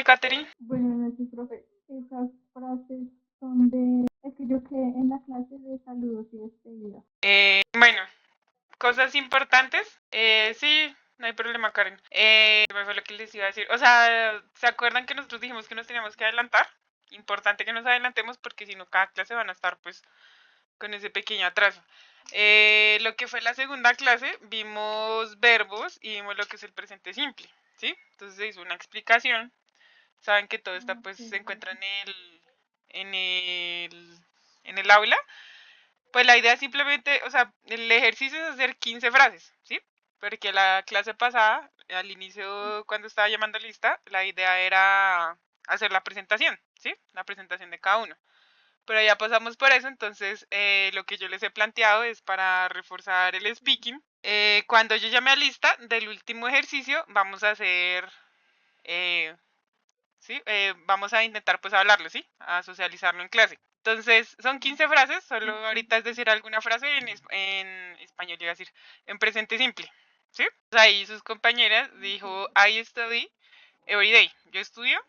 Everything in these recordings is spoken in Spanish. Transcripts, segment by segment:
Katherine. Buenas noches, profe. Esas frases son de... Es que yo quedé en la clase de saludos y despedida. Bueno, cosas importantes. Sí, no hay problema, Karen. Me fue lo que les iba a decir. O sea, ¿se acuerdan que nosotros dijimos que nos teníamos que adelantar? Importante que nos adelantemos porque si no, cada clase van a estar pues con ese pequeño atraso. Lo que fue la segunda clase, vimos verbos y vimos lo que es el presente simple, ¿sí? Entonces se hizo una explicación. Saben que todo está pues se encuentra en el, en el aula. Pues la idea es simplemente, o sea, el ejercicio es hacer 15 frases, ¿sí? Porque la clase pasada, al inicio, cuando estaba llamando lista, la idea era hacer la presentación, ¿sí? La presentación de cada uno. Pero ya pasamos por eso, entonces lo que yo les he planteado es para reforzar el speaking. Cuando yo llame a lista del último ejercicio, vamos a hacer, ¿sí? Vamos a intentar pues hablarlo, ¿sí? A socializarlo en clase. Entonces, son 15 frases, solo ahorita es decir alguna frase en español, iba a decir, en presente simple, ¿sí? Pues ahí sus compañeras dijo, I study every day. Yo estudio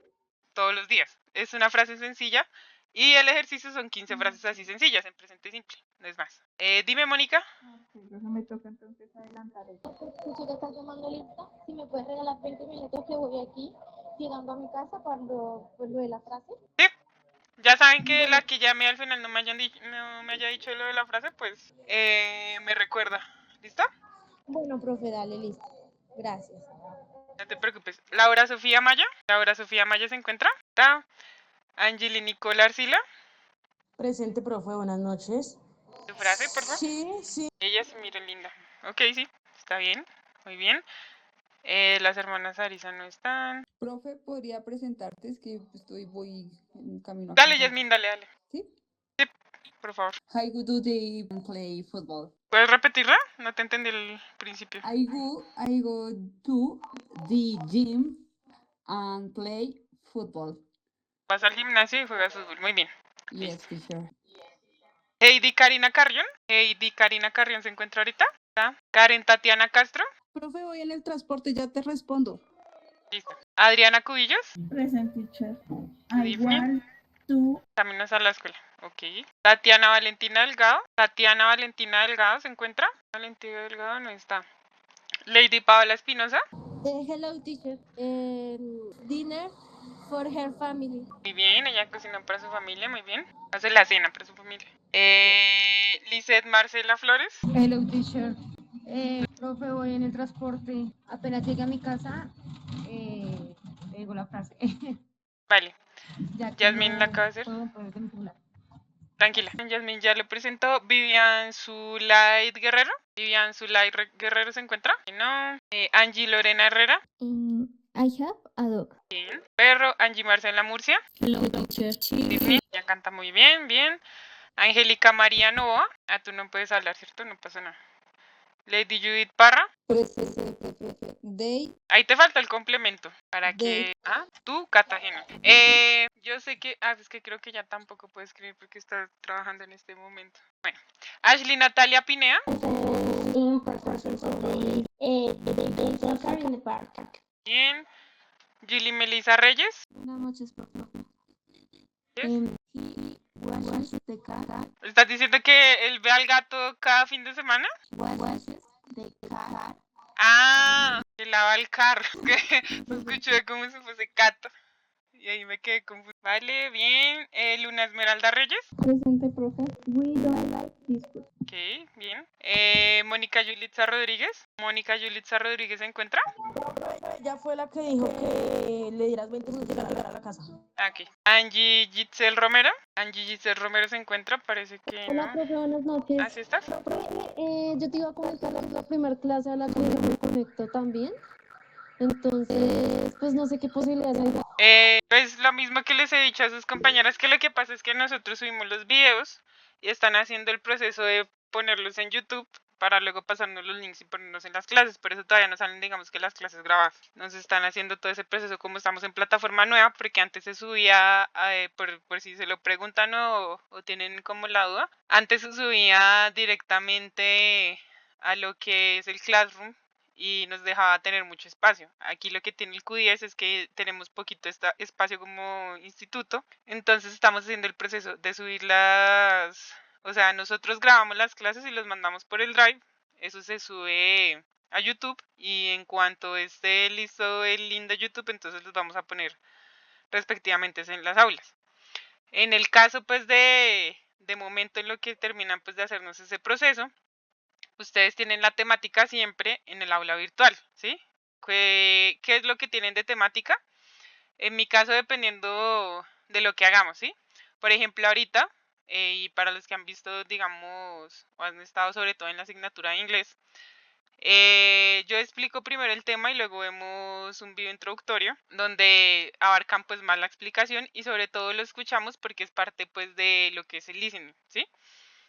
todos los días. Es una frase sencilla y el ejercicio son 15 frases así sencillas en presente simple, no es más. Dime, Mónica. Ok, no me toca entonces adelantar eso. Escuché que estás llamando lista. Si me puedes regalar 20 minutos que voy aquí llegando a mi casa cuando pues lo de la frase. Sí, ya saben que Bueno, la que llamé al final no me, no me haya dicho lo de la frase, pues me recuerda. ¿Listo? bueno, profe, dale, listo. Gracias. No te preocupes. Laura Sofía Maya. Laura Sofía Maya se encuentra. Está. Angeli Nicole Arcila. Presente, profe, buenas noches. Tu frase, por favor. Sí. Ella se mira linda. Ok, sí. Está bien. Muy bien. Las hermanas Arisa no están. Profe, ¿podría presentarte? Es que voy en camino a Dale, casa. Yasmin, dale, dale. ¿Sí? Sí, por favor. I go to the play football. ¿Puedes repetirla? No te entendí el principio. I go to the gym and play football. Vas al gimnasio y juegas fútbol. Muy bien. Yes, teacher. Heidi Karina Carrión. Heidi Karina Carrión se encuentra ahorita. ¿Está? Karen Tatiana Castro. Profe, voy en el transporte, ya te respondo. Listo. Adriana Cubillos. Present teacher. Dime. Igual tú. Caminos a la escuela. Ok. Tatiana Valentina Delgado. Tatiana Valentina Delgado se encuentra. Valentina Delgado no está. Lady Paola Espinosa. Hello, teacher. Dinner for her family. Muy bien, ella cocinó para su familia, muy bien. Hace la cena para su familia. Lizeth Marcela Flores. Hello, teacher. Profe, voy en el transporte. Apenas llegue a mi casa, le digo la frase. Vale. Ya que Yasmin no la acaba de hacer. puedo poner de mi celular. Tranquila. Yasmin ya le presentó. Vivian Zulay Guerrero. Vivian Zulay Guerrero se encuentra. No. Angie Lorena Herrera. I have a dog. Bien. Perro. Angie Marcela Murcia. Hello, teacher. Disney. Ya canta muy bien, bien. Angélica María Novoa. Ah, tú no puedes hablar, ¿cierto? No pasa nada. Lady Judith Parra. Presente, profe. They. Ahí te falta el complemento para They. que... Ah, tú, Cartagena. Yo sé que... Ah, es que creo que ya tampoco puedo escribir porque está trabajando en este momento. Bueno. Ashley Natalia Pinea. In purposes of the games soccer in the park. Bien. Julie Melissa Reyes. Buenas noches, profe. Yes. He washes the car. ¿Estás diciendo que él ve al gato cada fin de semana? Washes the car. Ah, que lava el carro. Que se escuchó como si fuese gato. Y ahí me quedé confuso. Vale, bien. Luna Esmeralda Reyes. Presente, profe. We don't like this food. Ok, bien. Mónica Yulitza Rodríguez. Mónica Yulitza Rodríguez se encuentra. Ella fue la que dijo que le dieras 20 minutos para llegar a la casa. Ok. Angie Giselle Romero. Angie Giselle Romero se encuentra, parece que Hola, no. profe, buenas noches. ¿Así estás? Yo te iba a comentar que es la primera clase a la que yo me conecto también. Entonces, pues no sé qué posibilidades hay. Pues lo mismo que les he dicho a sus compañeras, que lo que pasa es que nosotros subimos los videos y están haciendo el proceso de ponerlos en YouTube para luego pasarnos los links y ponernos en las clases. Por eso todavía no salen, digamos, que las clases grabadas. Nos están haciendo todo ese proceso como estamos en plataforma nueva, porque antes se subía, por si se lo preguntan o tienen como la duda, antes se subía directamente a lo que es el Classroom y nos dejaba tener mucho espacio. Aquí lo que tiene el Q10 es que tenemos poquito espacio como instituto, entonces estamos haciendo el proceso de subir o sea, nosotros grabamos las clases y los mandamos por el Drive, eso se sube a YouTube y en cuanto esté listo el link de YouTube, entonces los vamos a poner respectivamente en las aulas. En el caso pues de momento en lo que terminan pues de hacernos ese proceso, ustedes tienen la temática siempre en el aula virtual, ¿sí? ¿Qué es lo que tienen de temática? En mi caso, dependiendo de lo que hagamos, ¿sí? Por ejemplo, ahorita, y para los que han visto, digamos, o han estado sobre todo en la asignatura de inglés, yo explico primero el tema y luego vemos un video introductorio donde abarcan pues más la explicación y sobre todo lo escuchamos porque es parte pues de lo que es el listening, ¿sí?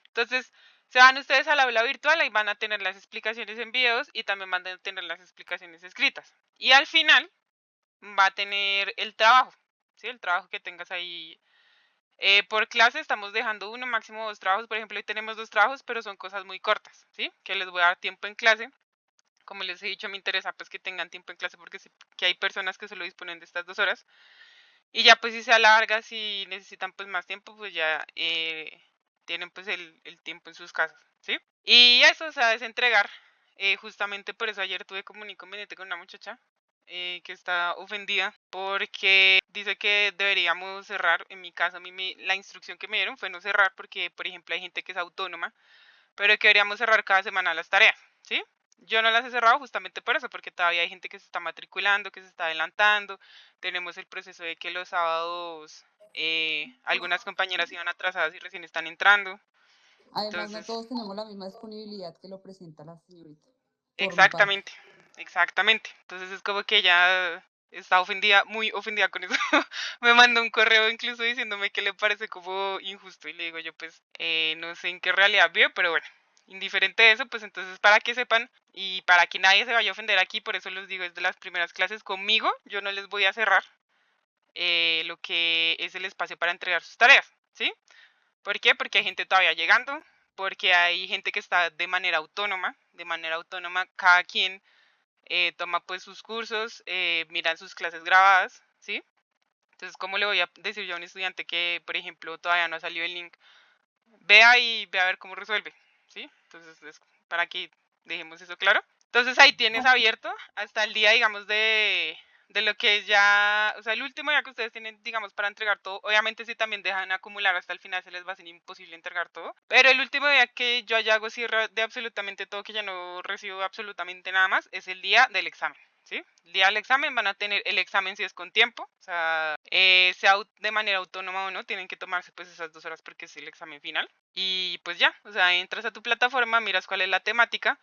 Entonces, se van ustedes al aula virtual, ahí van a tener las explicaciones en videos y también van a tener las explicaciones escritas. Y al final va a tener el trabajo, ¿sí? El trabajo que tengas ahí. Por clase estamos dejando uno, máximo 2 trabajos. Por ejemplo, hoy tenemos 2 trabajos, pero son cosas muy cortas, ¿sí? Que les voy a dar tiempo en clase. Como les he dicho, me interesa pues que tengan tiempo en clase porque sé que hay personas que solo disponen de estas 2 horas. Y ya pues si se alarga, si necesitan pues más tiempo, pues ya tienen pues el tiempo en sus casas, ¿sí? Y eso, o sea, es entregar. Justamente por eso ayer tuve como un inconveniente con una muchacha que está ofendida porque dice que deberíamos cerrar. En mi caso, a mí la instrucción que me dieron fue no cerrar porque, por ejemplo, hay gente que es autónoma, pero que deberíamos cerrar cada semana las tareas, ¿sí? Yo no las he cerrado justamente por eso, porque todavía hay gente que se está matriculando, que se está adelantando. Tenemos el proceso de que los sábados algunas compañeras iban atrasadas y recién están entrando. Además, no Entonces, todos tenemos la misma disponibilidad que lo presenta la señorita, por mi parte. exactamente, exactamente. Entonces es como que ella está ofendida, muy ofendida con eso. Me mandó un correo incluso diciéndome que le parece como injusto y le digo yo pues no sé en qué realidad vive, pero bueno, indiferente de eso, pues entonces para que sepan y para que nadie se vaya a ofender aquí, por eso les digo, es de las primeras clases conmigo, yo no les voy a cerrar lo que es el espacio para entregar sus tareas, ¿sí? ¿Por qué? Porque hay gente todavía llegando, porque hay gente que está de manera autónoma, cada quien toma pues sus cursos, miran sus clases grabadas, ¿sí? Entonces, ¿cómo le voy a decir yo a un estudiante que, por ejemplo, todavía no ha salido el link? Vea y vea a ver cómo resuelve, ¿sí? Entonces, es para que dejemos eso claro. Entonces, ahí tienes abierto hasta el día, digamos, de lo que es ya, o sea, el último día que ustedes tienen, digamos, para entregar todo. Obviamente, si también dejan acumular hasta el final, se les va a ser imposible entregar todo. Pero el último día que yo ya hago cierre de absolutamente todo, que ya no recibo absolutamente nada más, es el día del examen. ¿Sí? El día del examen van a tener el examen si es con tiempo, o sea de manera autónoma o no, tienen que tomarse pues esas 2 horas porque es el examen final. Y pues ya, o sea, entras a tu plataforma, miras cuál es la temática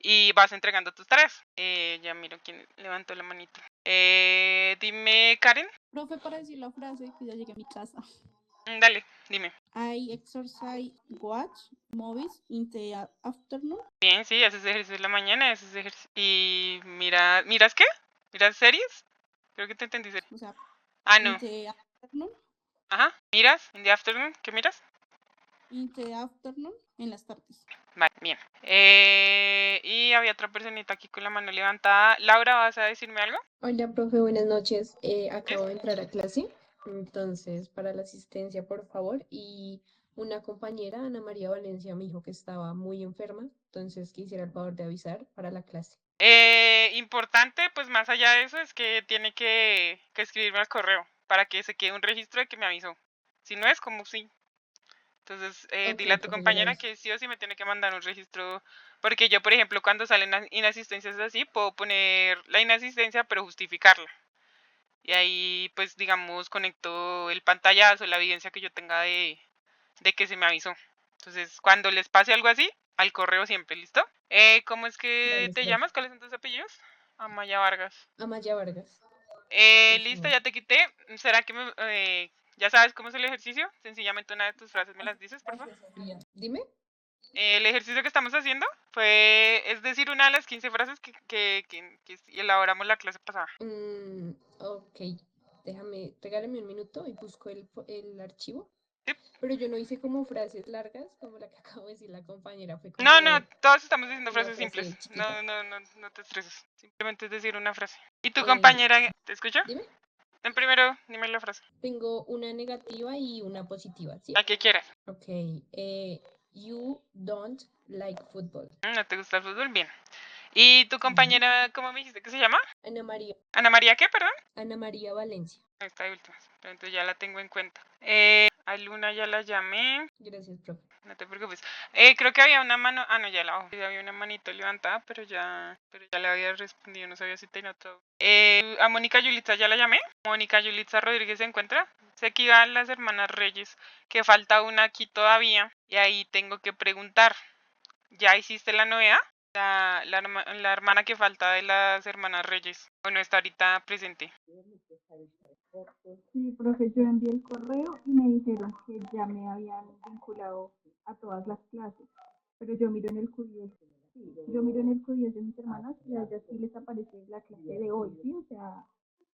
y vas entregando tus tareas. Ya miro quién levantó la manita. Dime, Karen. Profe, para decir la frase que ya llegué a mi casa. Dale, dime. I exercise watch movies in the afternoon. Bien, sí, haces ejercicio en la mañana, haces ejercicio. ¿Y miras qué? ¿Miras series? Creo que te entendí. O sea, Ah, in no. the afternoon. Ajá, ¿miras? ¿In the afternoon? ¿Qué miras? In the afternoon, en las tardes. Vale, bien. Y había otra personita aquí con la mano levantada. Laura, ¿vas a decirme algo? Hola, profe, buenas noches. ¿Sí? Acabo de entrar a clase, entonces para la asistencia, por favor. Y una compañera, Ana María Valencia, me dijo que estaba muy enferma, entonces quisiera el favor de avisar para la clase. Importante, pues más allá de eso, es que tiene que escribirme al correo para que se quede un registro de que me avisó. Si no es como sí. Entonces, Ok, dile a tu profe, yo le compañera aviso. que sí o sí me tiene que mandar un registro. Porque yo, por ejemplo, cuando salen inasistencias así, puedo poner la inasistencia, pero justificarla. Y ahí, pues, digamos, conecto el pantallazo, la evidencia que yo tenga de que se me avisó. Entonces, cuando les pase algo así, al correo siempre, ¿listo? ¿Cómo es que Gracias, te profe. llamas? ¿Cuáles son tus apellidos? Amaya Vargas. Amaya Vargas. Listo, Eso. ya te quité. ¿Será que ya sabes cómo es el ejercicio? Sencillamente una de tus frases me las dices, por favor. Gracias, Sofía. Dime. El ejercicio que estamos haciendo es decir, una de las 15 frases que elaboramos la clase pasada. Ok, regálame un minuto y busco el archivo. Pero yo no hice como frases largas, como la que acabo de decir la compañera, fue No, no, como todos estamos diciendo una frases frase simples. chiquita. No te estreses. Simplemente es decir una frase. ¿Y tu Eh, compañera te escucha? Dime, En primero, dime la frase. tengo una negativa y una positiva, ¿sí? ¿A qué quieras? Ok, you don't like football. No te gusta el fútbol, bien. ¿Y tu Ujú. compañera, cómo me dijiste que se llama? Ana María, Ana María, ¿qué, perdón? Ana María Valencia. Ahí está de últimas. Pero entonces ya la tengo en cuenta. A Luna ya la llamé. Gracias, profe. No te preocupes. Creo que había una mano. Ah, no, ya la ojo. Había una manito levantada, pero ya le había respondido. No sabía si tenía otro. A Mónica Yulitza ya la llamé. Mónica Yulitza Rodríguez se encuentra. Sé que iban las hermanas Reyes, que falta una aquí todavía. Y ahí tengo que preguntar. ¿Ya hiciste la novedad? La hermana que falta de las hermanas Reyes. Bueno, está ahorita presente. Sí, profe, yo envié el correo y me dijeron que ya me habían vinculado a todas las clases, pero yo miro en el QDS, sí, yo miro en el QDS de mis hermanas y a ellas sí les aparece la clase de hoy, ¿sí? O sea,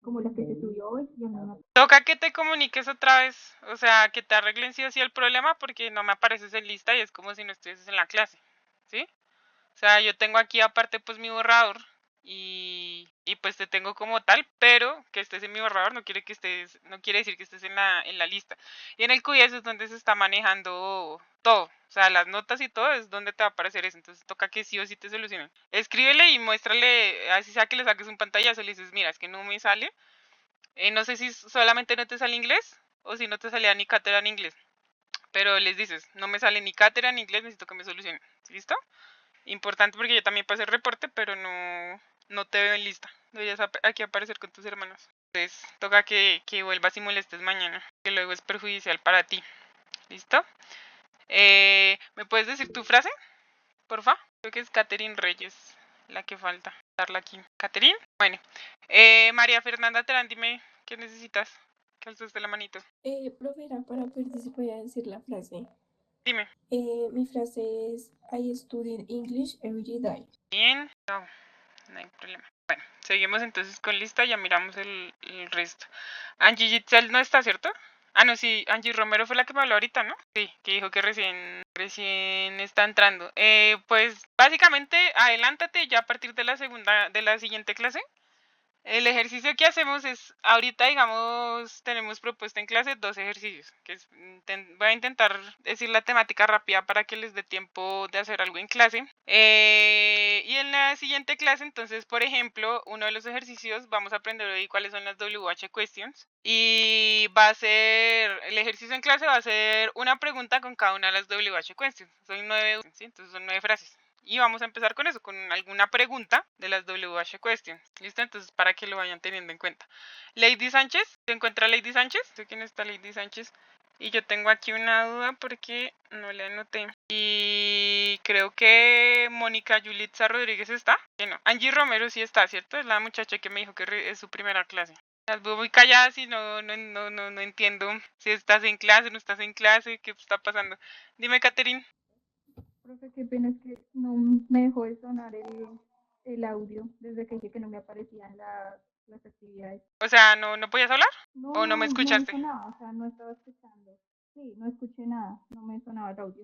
como la que se subió hoy y a mí no me Toca que te comuniques otra vez, o sea, que te arreglen sí o sí el problema porque no me apareces en lista y es como si no estuvieses en la clase, ¿sí? O sea, yo tengo aquí aparte pues mi borrador y pues te tengo como tal, pero que estés en mi borrador no quiere decir que estés en la lista. Y en el QIS es donde se está manejando todo, o sea, las notas y todo es donde te va a aparecer eso, entonces toca que sí o sí te solucionen. Escríbele y muéstrale, así sea que le saques un pantallazo, le dices, mira, es que no me sale. No sé si solamente no te sale inglés o si no te salía ni cátedra en inglés. Pero les dices, no me sale ni cátedra en inglés, necesito que me solucionen. ¿Listo? Importante porque yo también pasé el reporte, pero no te veo en lista. Deberías aquí aparecer con tus hermanos. Entonces, toca que vuelvas y molestes mañana, que luego es perjudicial para ti. ¿Listo? ¿Me puedes decir tu frase, porfa? Creo que es Catherine Reyes la que falta. Darla aquí. ¿Catherine? Bueno. María Fernanda Terán, dime qué necesitas. Que alzaste la manito. Profe, era para ver si podía decir la frase. Dime. Mi frase es I study English every day. Bien. No hay problema. Bueno, seguimos entonces con lista, ya miramos el resto. Angie Gitzel no está, ¿cierto? Ah, no, sí, Angie Romero fue la que me habló ahorita, ¿no? Sí, que dijo que recién está entrando. Pues básicamente, adelántate ya a partir de la siguiente clase. El ejercicio que hacemos es, ahorita digamos, tenemos propuesta en clase 2 ejercicios, voy a intentar decir la temática rápida para que les dé tiempo de hacer algo en clase. Y en la siguiente clase, entonces, por ejemplo, uno de los ejercicios, vamos a aprender hoy cuáles son las WH questions. Y el ejercicio en clase va a ser una pregunta con cada una de las WH questions. Son 9, ¿sí? Entonces son 9 frases. Y vamos a empezar con eso, con alguna pregunta de las WH Questions. ¿Listo? Entonces, para que lo vayan teniendo en cuenta. Lady Sánchez, ¿se encuentra Lady Sánchez? ¿Sé quién está Lady Sánchez? Y yo tengo aquí una duda porque no la anoté. Y creo que Mónica Yulitza Rodríguez está. Que no. Angie Romero sí está, ¿cierto? Es la muchacha que me dijo que es su primera clase. Las veo muy calladas y no entiendo si estás en clase, no estás en clase, qué está pasando. Dime, Catherine. profe, qué pena es que no me dejó de sonar el audio desde que dije que no me aparecían las actividades. O sea, ¿no podías hablar? No, ¿O no me no escuchaste? sonaba, o sea, no estaba escuchando. Sí, no escuché nada, no me sonaba el audio.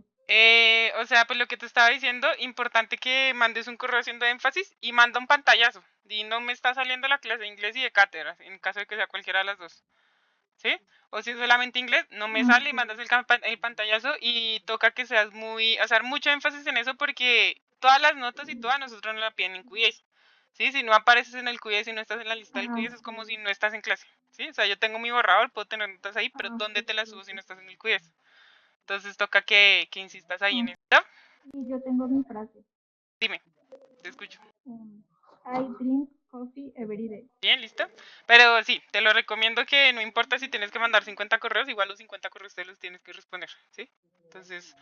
O sea, pues lo que te estaba diciendo, importante que mandes un correo haciendo énfasis y manda un pantallazo. Y no me está saliendo la clase de inglés y de cátedra, en caso de que sea cualquiera de las dos. ¿Sí? O si es solamente inglés, no me sale y Ok. mandas el pantallazo y toca que seas hacer mucho énfasis en eso porque todas las notas y todas nosotros nos la piden en QIS. ¿Sí? Si no apareces en el QIS y no estás en la lista del QIS es como si no estás en clase. ¿Sí? O sea, yo tengo mi borrador, puedo tener notas ahí, pero ¿dónde te las subo si no estás en el QIS? Entonces toca que insistas ahí en eso. ¿Ya? Y yo tengo mi frase. Dime, te escucho. I drink coffee every day. Bien, ¿listo? Pero sí, te lo recomiendo que no importa si tienes que mandar 50 correos, igual los 50 correos te los tienes que responder, ¿sí? Entonces,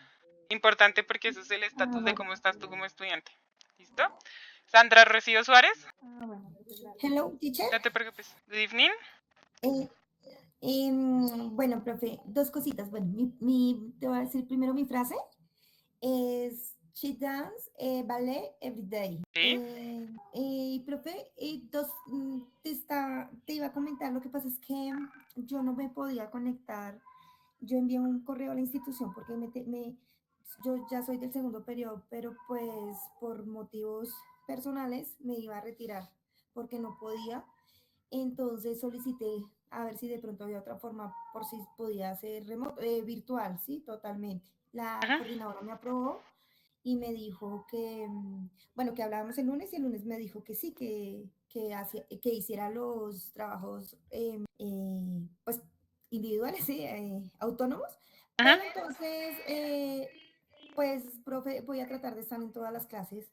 importante porque eso es el estatus de Vale. cómo estás tú como estudiante. ¿Listo? Sandra Rocío Suárez, Bueno, muchas gracias. Hello, teacher. no te preocupes. Good evening. Eh, bueno, profe, dos cositas. Bueno, te voy a decir primero mi frase. Es she dance ballet every day. Sí. Profe, te iba a comentar, lo que pasa es que yo no me podía conectar yo envié un correo a la institución porque yo ya soy del segundo periodo, pero pues por motivos personales me iba a retirar porque no podía. Entonces solicité a ver si de pronto había otra forma por si podía ser virtual, ¿sí? Totalmente. La Ujú. coordinadora me aprobó y me dijo que, bueno, que hablábamos el lunes y el lunes me dijo que sí, que hiciera los trabajos pues individuales, sí, autónomos, Ujú. pero entonces, pues, profe, voy a tratar de estar en todas las clases,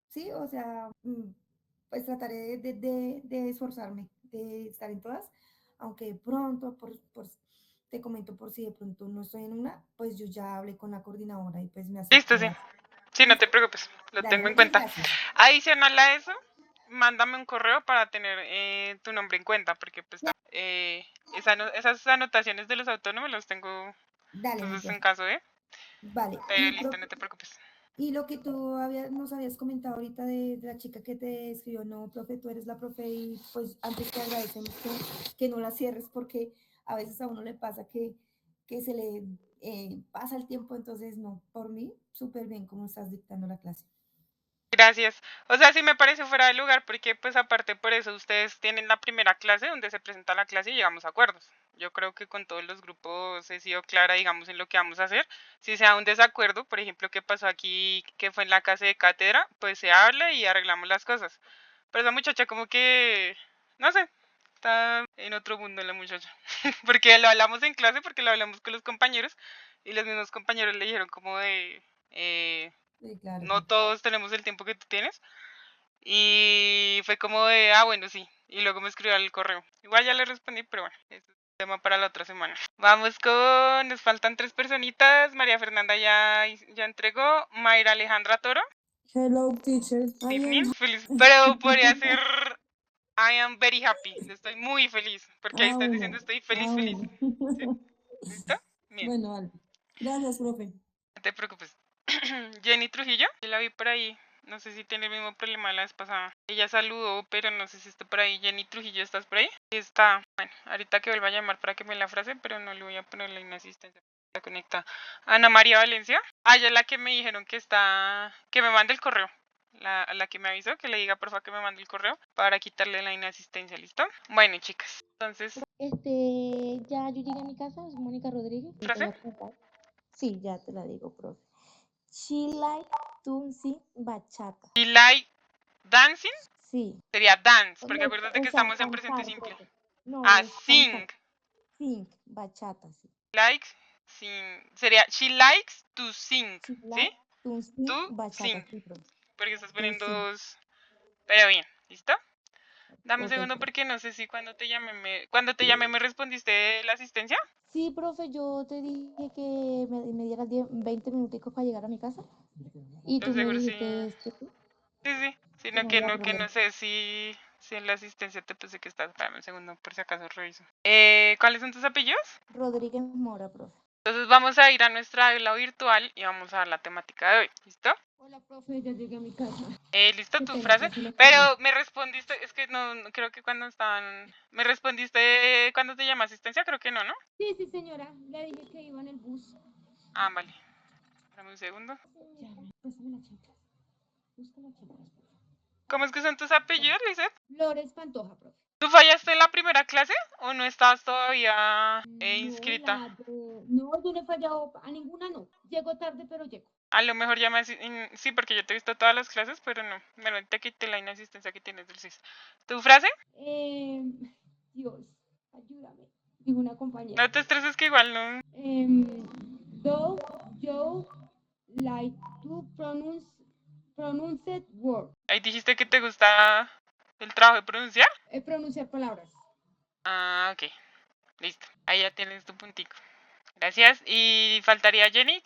¿sí? O sea, pues trataré de esforzarme, de estar en todas, aunque pronto, te comento por si de pronto no estoy en una, pues yo ya hablé con la coordinadora y pues me Listo, aceptó sí. dar. Sí, no te ¿Listo? preocupes, lo Dale, tengo en muchas cuenta. gracias. Adicional a eso, mándame un correo para tener tu nombre en cuenta, porque pues esas anotaciones de los autónomos los tengo, Dale, mi entonces en profe. caso de, Vale. pero listo, no te preocupes. Y lo que nos habías comentado ahorita de la chica que te escribió, no, profe, tú eres la profe y pues antes te agradecemos que no la cierres porque a veces a uno le pasa que se le pasa el tiempo, entonces no, por mí, súper bien como estás dictando la clase. Gracias. O sea, sí me parece fuera de lugar porque pues aparte por eso ustedes tienen la primera clase donde se presenta la clase y llegamos a acuerdos. Yo creo que con todos los grupos he sido clara, digamos, en lo que vamos a hacer. Si se da un desacuerdo, por ejemplo, que pasó aquí, que fue en la clase de cátedra, pues se habla y arreglamos las cosas. Pero esa muchacha como que, no sé, está en otro mundo la muchacha. Porque lo hablamos en clase, porque lo hablamos con los compañeros y los mismos compañeros le dijeron como de... Sí, claro. no todos tenemos el tiempo que tú tienes. Y fue como de, ah, bueno, sí. Y luego me escribió al correo. Igual ya le respondí, pero bueno, es un tema para la otra semana. Vamos con, nos faltan 3 personitas. María Fernanda ya entregó. Mayra Alejandra Toro. Hello, teacher. I Evening, am. feliz. Pero podría ser I am very happy. Estoy muy feliz. Porque ahí Ah, estás diciendo bueno. estoy Ah, feliz, feliz. ¿Sí? bueno. ¿Listo? Bien. Bueno, vale. Gracias, profe. No te preocupes. Jenny Trujillo, yo la vi por ahí. No sé si tiene el mismo problema de la vez pasada. Ella saludó, pero no sé si está por ahí. Jenny Trujillo, ¿estás por ahí? Está. Bueno, ahorita que vuelva a llamar para que me la frase, pero no le voy a poner la inasistencia. La conecta. Ana María Valencia. Ah, ella es la que me dijeron que está. Que me mande el correo. La que me avisó, que le diga porfa que me mande el correo para quitarle la inasistencia, ¿listo? Bueno, chicas. Entonces, Ya yo llegué a mi casa, es Mónica Rodríguez. Y te ¿frase? voy a contar. Sí, ya te la digo, profe. She like dancing bachata. Y like dancing Sí. sería dance, porque No, acuérdate o que sea, estamos en presente cantar, simple. profe. No, Ah, es sing. cantar. Sing, bachata, sí. Likes, sing. Sería she likes to sing, She ¿sí? like dancing To bachata, sing. sí, profe. Porque estás To poniendo sing. dos. Pero bien, ¿listo? Dame un Ok, segundo profe. porque no sé si cuando te llamé me respondiste la asistencia. Sí, profe, yo te dije que me dieras 20 minuticos para llegar a mi casa. Y Yo tú me seguro sí. dijiste que sí, Sí. que Sino no que había no problema. sé si en la asistencia te puse que estás. Dame un segundo por si acaso reviso. ¿Cuáles son tus apellidos? Rodríguez Mora, profe. Entonces vamos a ir a nuestra aula virtual y vamos a dar la temática de hoy. ¿Listo? Hola, profe, ya llegué a mi casa. ¿Listo Qué tu pena, frase? casi la pierdo. Pero me respondiste, es que no, creo que cuando estaban, me respondiste cuando te llamé asistencia, creo que no, ¿no? Sí, sí, señora. Le dije que iba en el bus. Ah, vale. Dame un segundo. Ya, pásame la chancla. Busca la chancla, profe. ¿Cómo es que son tus apellidos, Lizeth? Flores Pantoja, profe. ¿Tú fallaste en la primera clase o no estás todavía inscrita? No, yo no he fallado a ninguna, no. Llego tarde, pero llego. A lo mejor llamas, sí, porque yo te he visto todas las clases, pero no. Bueno, te quité la inasistencia que tienes del CIS. ¿Tu frase? Dios, ayúdame. Dijo una compañera. No te estreses que igual no. Though you like to pronounce word. Ahí dijiste que te gusta el trabajo de pronunciar. Pronunciar palabras. Ah, ok. Listo. Ahí ya tienes tu puntico. Gracias. Y faltaría Jenny,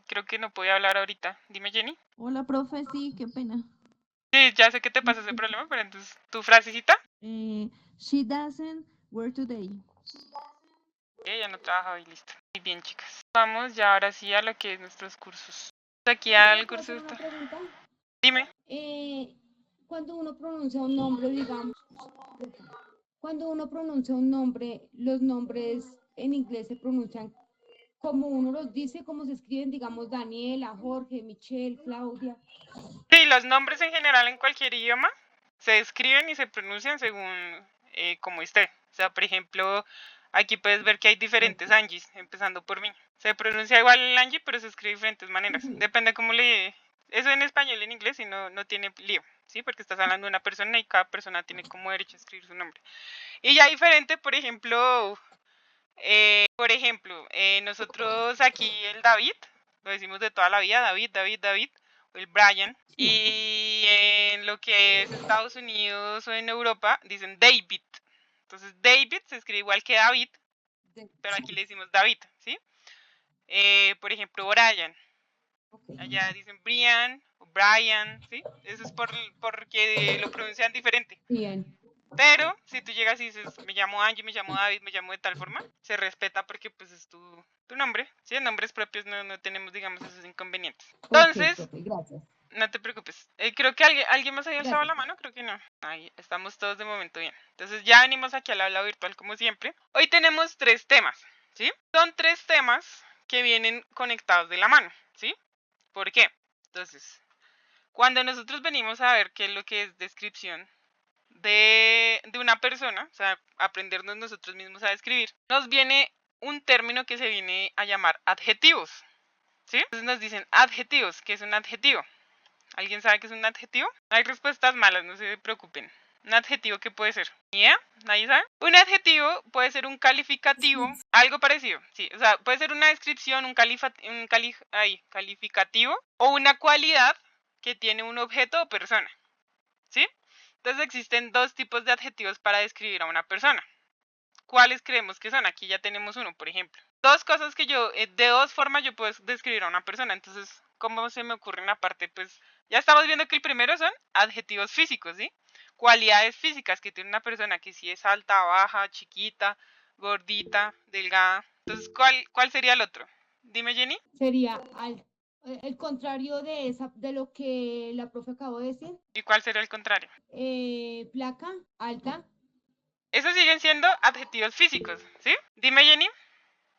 creo que no puede hablar ahorita. Dime, Jenny. Hola, profe, sí, qué pena. Sí, ya sé que te pasa ese problema, pero entonces, ¿tu frasecita? She doesn't work today. Ya no trabaja hoy, listo. Muy bien, chicas. Vamos ya ahora sí a lo que es nuestros cursos. Aquí al ¿Puedo curso hacer de una pregunta? Dime. Cuando uno pronuncia un nombre, digamos, cuando uno pronuncia un nombre, los nombres en inglés se pronuncian como uno los dice, como se escriben, digamos, Daniela, Jorge, Michelle, Claudia. Sí, los nombres en general en cualquier idioma se escriben y se pronuncian según como esté. O sea, por ejemplo, aquí puedes ver que hay diferentes Angies, empezando por mí. Se pronuncia igual el Angie, pero se escribe de diferentes maneras. Depende cómo le... Eso en español y en inglés y no tiene lío, ¿sí? Porque estás hablando de una persona y cada persona tiene como derecho a escribir su nombre. Y ya diferente, por ejemplo, nosotros aquí el David, lo decimos de toda la vida, David, David, David, o el Brian. Y en lo que es Estados Unidos o en Europa dicen David. Entonces David se escribe igual que David, pero aquí le decimos David, ¿sí? Por ejemplo, Brian. Allá dicen Brian o Brian, ¿sí? Eso es porque lo pronuncian diferente. Bien. Pero si tú llegas y dices, me llamo Angie, me llamo David, me llamo de tal forma, se respeta porque pues es tu nombre. ¿Sí? En nombres propios no tenemos, digamos, esos inconvenientes. Entonces, Ok, profe, gracias. no te preocupes. Creo que alguien más había alzado la Gracias. mano, creo que no. Ahí estamos todos de momento bien. Entonces ya venimos aquí al aula virtual como siempre. Hoy tenemos 3 temas, ¿sí? Son 3 temas que vienen conectados de la mano, ¿sí? ¿Por qué? Entonces, cuando nosotros venimos a ver qué es lo que es descripción de una persona, o sea, aprendernos nosotros mismos a describir, nos viene un término que se viene a llamar adjetivos, ¿sí? Entonces nos dicen adjetivos. ¿Qué es un adjetivo? ¿Alguien sabe qué es un adjetivo? No hay respuestas malas, no se preocupen. ¿Un adjetivo qué puede ser? ¿Ni idea? ¿Nadie sabe? Un adjetivo puede ser un calificativo, algo parecido, sí, o sea, puede ser una descripción, un calificativo o una cualidad que tiene un objeto o persona, ¿sí? Entonces existen 2 tipos de adjetivos para describir a una persona. ¿Cuáles creemos que son? Aquí ya tenemos uno, por ejemplo. 2 cosas que de 2 formas yo puedo describir a una persona. Entonces, ¿cómo se me ocurre una parte? Pues ya estamos viendo que el primero son adjetivos físicos, ¿sí? Cualidades físicas que tiene una persona, que si es alta, baja, chiquita, gordita, delgada. Entonces, ¿cuál sería el otro? Dime, Jenny. Sería el contrario de lo que la profe acabó de decir. ¿Y cuál sería el contrario? Placa, alta. Esos siguen siendo adjetivos físicos, ¿sí? Dime, Jenny.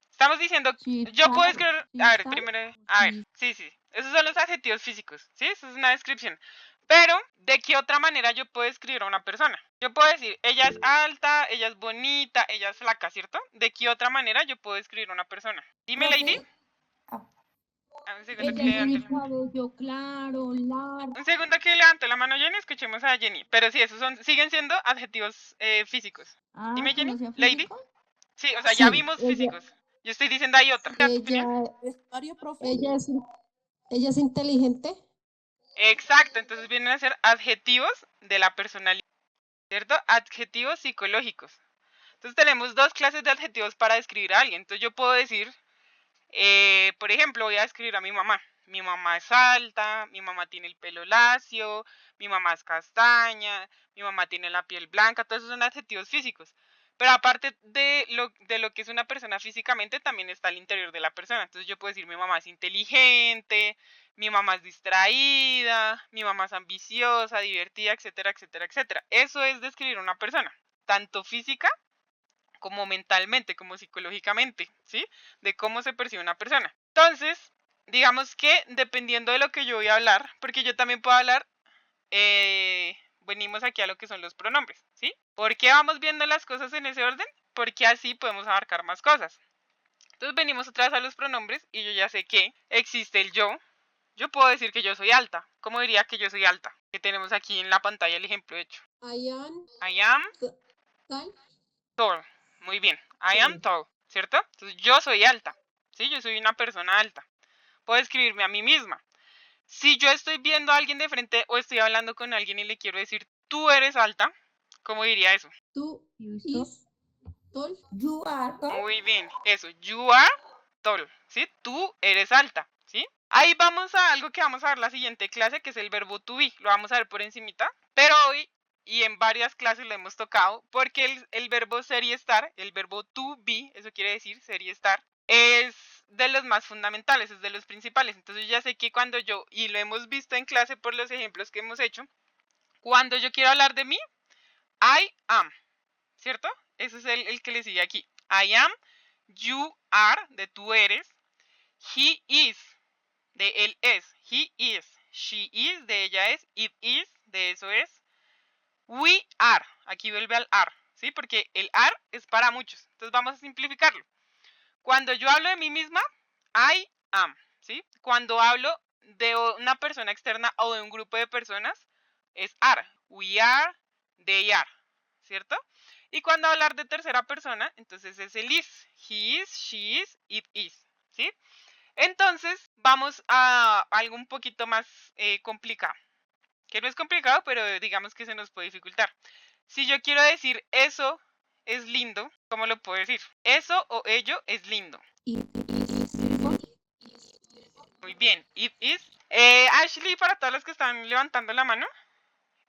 Estamos diciendo, yo puedo escribir, a ver, primero, a ver, sí, esos son los adjetivos físicos, ¿sí? Eso es una descripción. Pero, ¿de qué otra manera yo puedo escribir a una persona? Yo puedo decir, ella es alta, ella es bonita, ella es flaca, ¿cierto? ¿De qué otra manera yo puedo escribir a una persona? Dime, Lady. Un segundo que Ella levante tiene cabello claro, largo. Un segundo que levante la mano Jenny, escuchemos a Jenny. Pero sí, esos siguen siendo adjetivos físicos. Dime, Jenny, Lady. Sí, o sea, ya vimos físicos. Yo estoy diciendo hay otra. Ella es inteligente. Exacto, entonces vienen a ser adjetivos de la personalidad, ¿cierto? Adjetivos psicológicos. Entonces tenemos 2 clases de adjetivos para describir a alguien. Entonces yo puedo decir, por ejemplo, voy a describir a mi mamá. Mi mamá es alta, mi mamá tiene el pelo lacio, mi mamá es castaña, mi mamá tiene la piel blanca, todos esos son adjetivos físicos. Pero aparte de lo que es una persona físicamente, también está el interior de la persona. Entonces yo puedo decir, mi mamá es inteligente, mi mamá es distraída, mi mamá es ambiciosa, divertida, etcétera, etcétera, etcétera. Eso es describir a una persona, tanto física como mentalmente, como psicológicamente, ¿sí? De cómo se percibe una persona. Entonces, digamos que dependiendo de lo que yo voy a hablar, porque yo también puedo hablar, venimos aquí a lo que son los pronombres, ¿sí? ¿Por qué vamos viendo las cosas en ese orden? Porque así podemos abarcar más cosas. Entonces venimos otra vez a los pronombres y yo ya sé que existe el yo. Yo puedo decir que yo soy alta. ¿Cómo diría que yo soy alta? Que tenemos aquí en la pantalla el ejemplo hecho. I am tall. Muy bien. I am tall, ¿cierto? Entonces yo soy alta. ¿Sí? Yo soy una persona alta. Puedo escribirme a mí misma. Si yo estoy viendo a alguien de frente o estoy hablando con alguien y le quiero decir, tú eres alta, ¿cómo diría eso? Tú is tall. You are tall. Muy bien, eso, you are tall, ¿sí? Tú eres alta, ¿sí? Ahí vamos a algo que vamos a ver la siguiente clase, que es el verbo to be. Lo vamos a ver por encimita, pero hoy y en varias clases lo hemos tocado, porque el verbo ser y estar, el verbo to be, eso quiere decir ser y estar, es de los más fundamentales, es de los principales. Entonces ya sé que cuando yo, y lo hemos visto en clase por los ejemplos que hemos hecho, cuando yo quiero hablar de mí, I am, ¿cierto? Ese es el que le sigue aquí. I am, you are, de tú eres, He is, de él es. He is. She is, de ella es. It is, de eso es. We are, aquí vuelve al are, ¿sí? Porque el are es para muchos. Entonces vamos a simplificarlo. Cuando yo hablo de mí misma, I am, ¿sí? Cuando hablo de una persona externa o de un grupo de personas, es are. We are, they are, ¿cierto? Y cuando hablar de tercera persona, entonces es el is. He is, she is, it is, ¿sí? Entonces vamos a algo un poquito más complicado. Que no es complicado, pero digamos que se nos puede dificultar. Si yo quiero decir eso es lindo, ¿cómo lo puedo decir? Eso o ello es lindo. Muy bien, it is. Ashley, para todos los que están levantando la mano,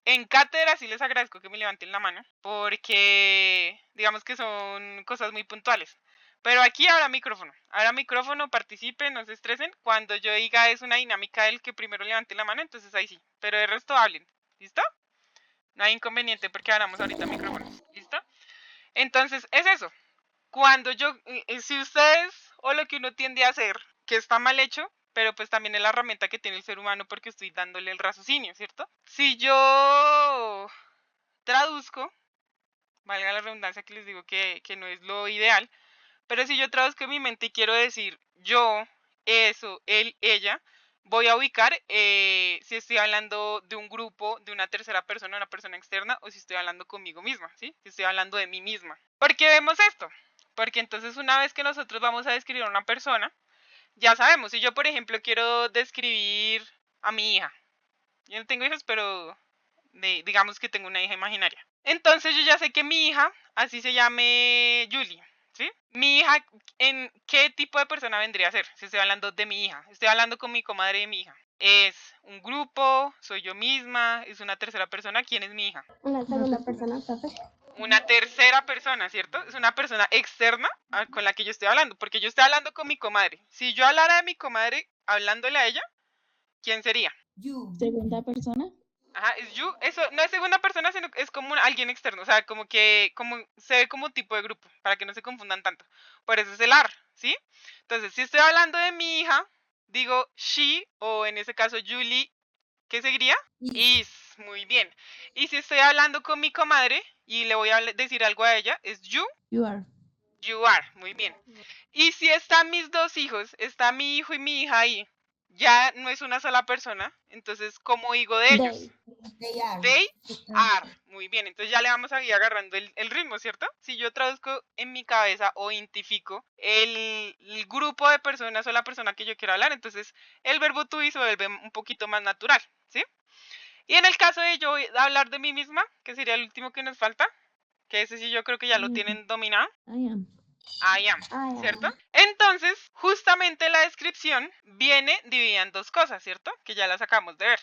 en cátedra sí les agradezco que me levanten la mano, porque digamos que son cosas muy puntuales. Pero aquí habrá micrófono, participen, no se estresen. Cuando yo diga es una dinámica del que primero levante la mano, entonces ahí sí. Pero de resto hablen, ¿listo? No hay inconveniente porque hablamos ahorita micrófonos, ¿listo? Entonces es eso. Cuando yo, si ustedes o lo que uno tiende a hacer, que está mal hecho, pero pues también es la herramienta que tiene el ser humano porque estoy dándole el raciocinio, ¿cierto? Si yo traduzco, valga la redundancia que les digo que no es lo ideal, pero si yo traduzco en mi mente y quiero decir yo, eso, él, ella, voy a ubicar si estoy hablando de un grupo, de una tercera persona, una persona externa, o si estoy hablando conmigo misma, ¿sí? Si estoy hablando de mí misma. ¿Por qué vemos esto? Porque entonces una vez que nosotros vamos a describir a una persona, ya sabemos, si yo por ejemplo quiero describir a mi hija, yo no tengo hijos, pero digamos que tengo una hija imaginaria. Entonces yo ya sé que mi hija, así se llame Julie, ¿sí? Mi hija, ¿en qué tipo de persona vendría a ser? Si estoy hablando de mi hija, estoy hablando con mi comadre de mi hija. ¿Es un grupo? ¿Soy yo misma? ¿Es una tercera persona? ¿Quién es mi hija? Una segunda persona, profe. Una tercera persona, ¿cierto? Es una persona externa con la que yo estoy hablando, porque yo estoy hablando con mi comadre. Si yo hablara de mi comadre hablándole a ella, ¿quién sería? You. Segunda persona. Ajá, es you. Eso no es segunda persona, sino es como alguien externo. O sea, como que se ve como tipo de grupo, para que no se confundan tanto. Por eso es el ar, ¿sí? Entonces, si estoy hablando de mi hija, digo she, o en ese caso Julie, ¿qué seguiría? Is, muy bien. Y si estoy hablando con mi comadre y le voy a decir algo a ella, es you. You are. You are, muy bien. Y si están mis dos hijos, está mi hijo y mi hija ahí, ya no es una sola persona, entonces, ¿cómo digo de ellos? They are. They are, muy bien, entonces ya le vamos a ir agarrando el ritmo, ¿cierto? Si yo traduzco en mi cabeza o identifico el grupo de personas o la persona que yo quiero hablar, entonces el verbo to be se vuelve un poquito más natural, ¿sí? Y en el caso de yo hablar de mí misma, que sería el último que nos falta, que ese sí yo creo que ya lo tienen dominado. I am. I am, ¿cierto? Entonces, justamente la descripción viene dividida en dos cosas, ¿cierto? Que ya las acabamos de ver.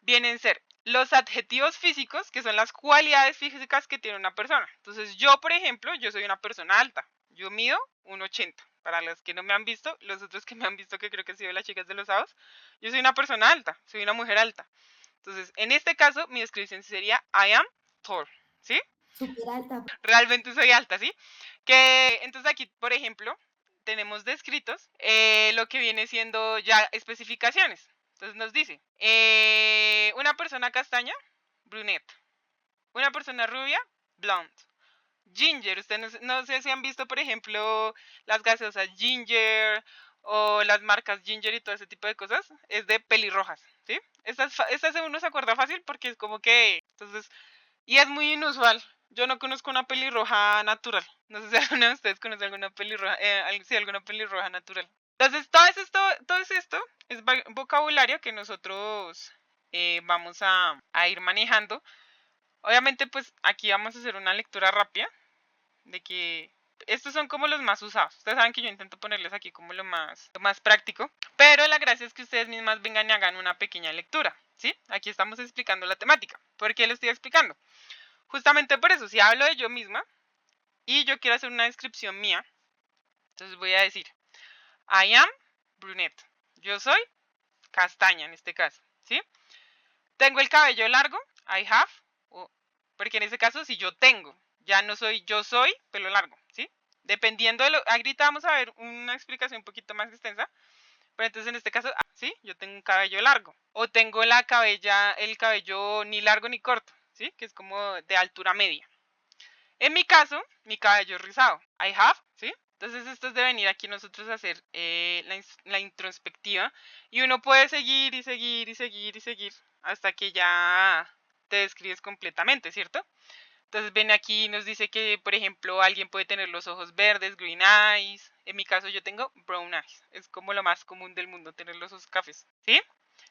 Vienen a ser los adjetivos físicos, que son las cualidades físicas que tiene una persona. Entonces, yo, por ejemplo, yo soy una persona alta. Yo mido 1,80. Para los que no me han visto, los otros que me han visto, que creo que han sido las chicas de los sábados, yo soy una persona alta, soy una mujer alta. Entonces, en este caso, mi descripción sería I am tall, ¿sí? Súper alta. Realmente soy alta, ¿sí? Que entonces aquí, por ejemplo, tenemos descritos lo que viene siendo ya especificaciones. Entonces nos dice, una persona castaña, brunette. Una persona rubia, blonde. Ginger, ustedes no sé si han visto, por ejemplo, las gaseosas Ginger o las marcas Ginger y todo ese tipo de cosas. Es de pelirrojas, ¿sí? Esta uno se acuerda fácil porque es como que, entonces, y es muy inusual. Yo no conozco una pelirroja natural. No sé si alguno de ustedes conoce alguna pelirroja, sí, alguna pelirroja natural. Entonces, todo esto es vocabulario que nosotros vamos a ir manejando. Obviamente, pues aquí vamos a hacer una lectura rápida de que estos son como los más usados. Ustedes saben que yo intento ponerles aquí como lo más práctico, pero la gracia es que ustedes mismas vengan y hagan una pequeña lectura, ¿sí? Aquí estamos explicando la temática. ¿Por qué lo estoy explicando? Justamente por eso, si hablo de yo misma y yo quiero hacer una descripción mía, entonces voy a decir I am brunette. Yo soy castaña en este caso, ¿sí? Tengo el cabello largo, I have, porque en este caso si yo tengo, ya no soy yo soy pelo largo, ¿sí? Dependiendo de lo... Ahorita vamos a ver una explicación un poquito más extensa. Pero entonces en este caso, sí, yo tengo un cabello largo. O tengo el cabello ni largo ni corto, ¿sí? Que es como de altura media. En mi caso, mi cabello es rizado. I have, ¿sí? Entonces esto es de venir aquí nosotros a hacer la introspectiva. Y uno puede seguir y seguir y seguir y seguir hasta que ya te describes completamente, ¿cierto? Entonces ven aquí y nos dice que, por ejemplo, alguien puede tener los ojos verdes, green eyes. En mi caso yo tengo brown eyes. Es como lo más común del mundo tener los ojos cafés, ¿sí?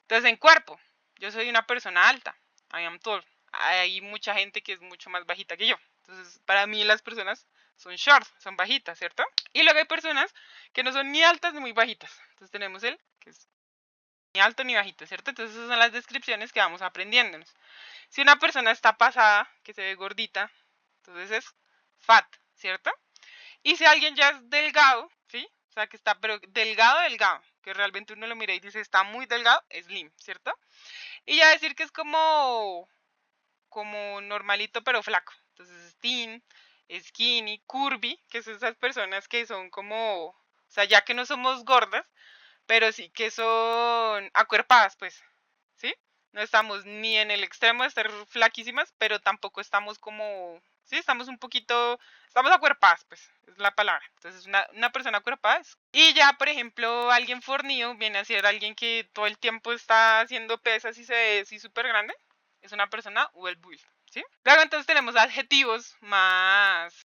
Entonces en cuerpo, yo soy una persona alta. I am tall. Hay mucha gente que es mucho más bajita que yo. Entonces para mí las personas son short, son bajitas, ¿cierto? Y luego hay personas que no son ni altas ni muy bajitas. Entonces tenemos el que es ni alto ni bajito, ¿cierto? Entonces esas son las descripciones que vamos aprendiéndonos. Si una persona está pasada, que se ve gordita, entonces es fat, ¿cierto? Y si alguien ya es delgado, ¿sí? O sea, que está, pero delgado, que realmente uno lo mira y dice está muy delgado, slim, ¿cierto? Y ya decir que es como normalito pero flaco. Entonces, thin, skinny, curvy, que son esas personas que son como, o sea, ya que no somos gordas, pero sí que son acuerpadas, pues, ¿sí? No estamos ni en el extremo de estar flaquísimas, pero tampoco estamos como, sí, estamos un poquito, estamos acuerpadas, pues, es la palabra. Entonces, una persona acuerpada es. Y ya, por ejemplo, alguien fornido viene a ser alguien que todo el tiempo está haciendo pesas y se ve así súper grande. Es una persona well built, ¿sí? Luego entonces tenemos adjetivos más,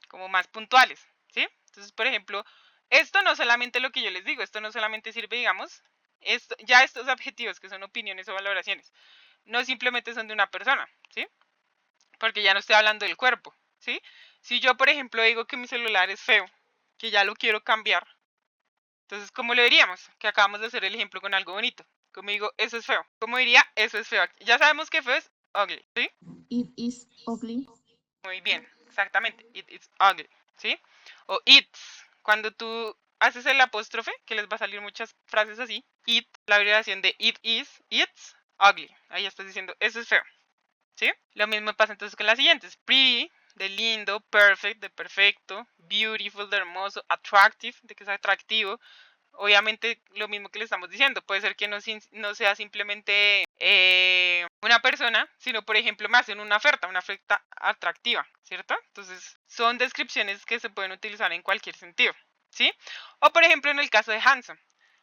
como más puntuales, ¿sí? Entonces, por ejemplo, esto no solamente lo que yo les digo, esto no solamente sirve, digamos, ya estos adjetivos que son opiniones o valoraciones, no simplemente son de una persona, ¿sí? Porque ya no estoy hablando del cuerpo, ¿sí? Si yo, por ejemplo, digo que mi celular es feo, que ya lo quiero cambiar, entonces, ¿cómo lo diríamos? Que acabamos de hacer el ejemplo con algo bonito. Como digo, eso es feo. ¿Cómo diría? Eso es feo. Ya sabemos que feo es ugly, ¿sí? It is ugly. Muy bien, exactamente. It is ugly, ¿sí? O it's. Cuando tú haces el apóstrofe, que les va a salir muchas frases así. It, la abreviación de it is, it's ugly. Ahí estás diciendo, eso es feo, ¿sí? Lo mismo pasa entonces con las siguientes. Pretty, de lindo, perfect, de perfecto, beautiful, de hermoso, attractive, de que es atractivo. Obviamente lo mismo que le estamos diciendo, puede ser que no sea simplemente una persona, sino por ejemplo me hacen una oferta atractiva, ¿cierto? Entonces son descripciones que se pueden utilizar en cualquier sentido, ¿sí? O por ejemplo en el caso de handsome.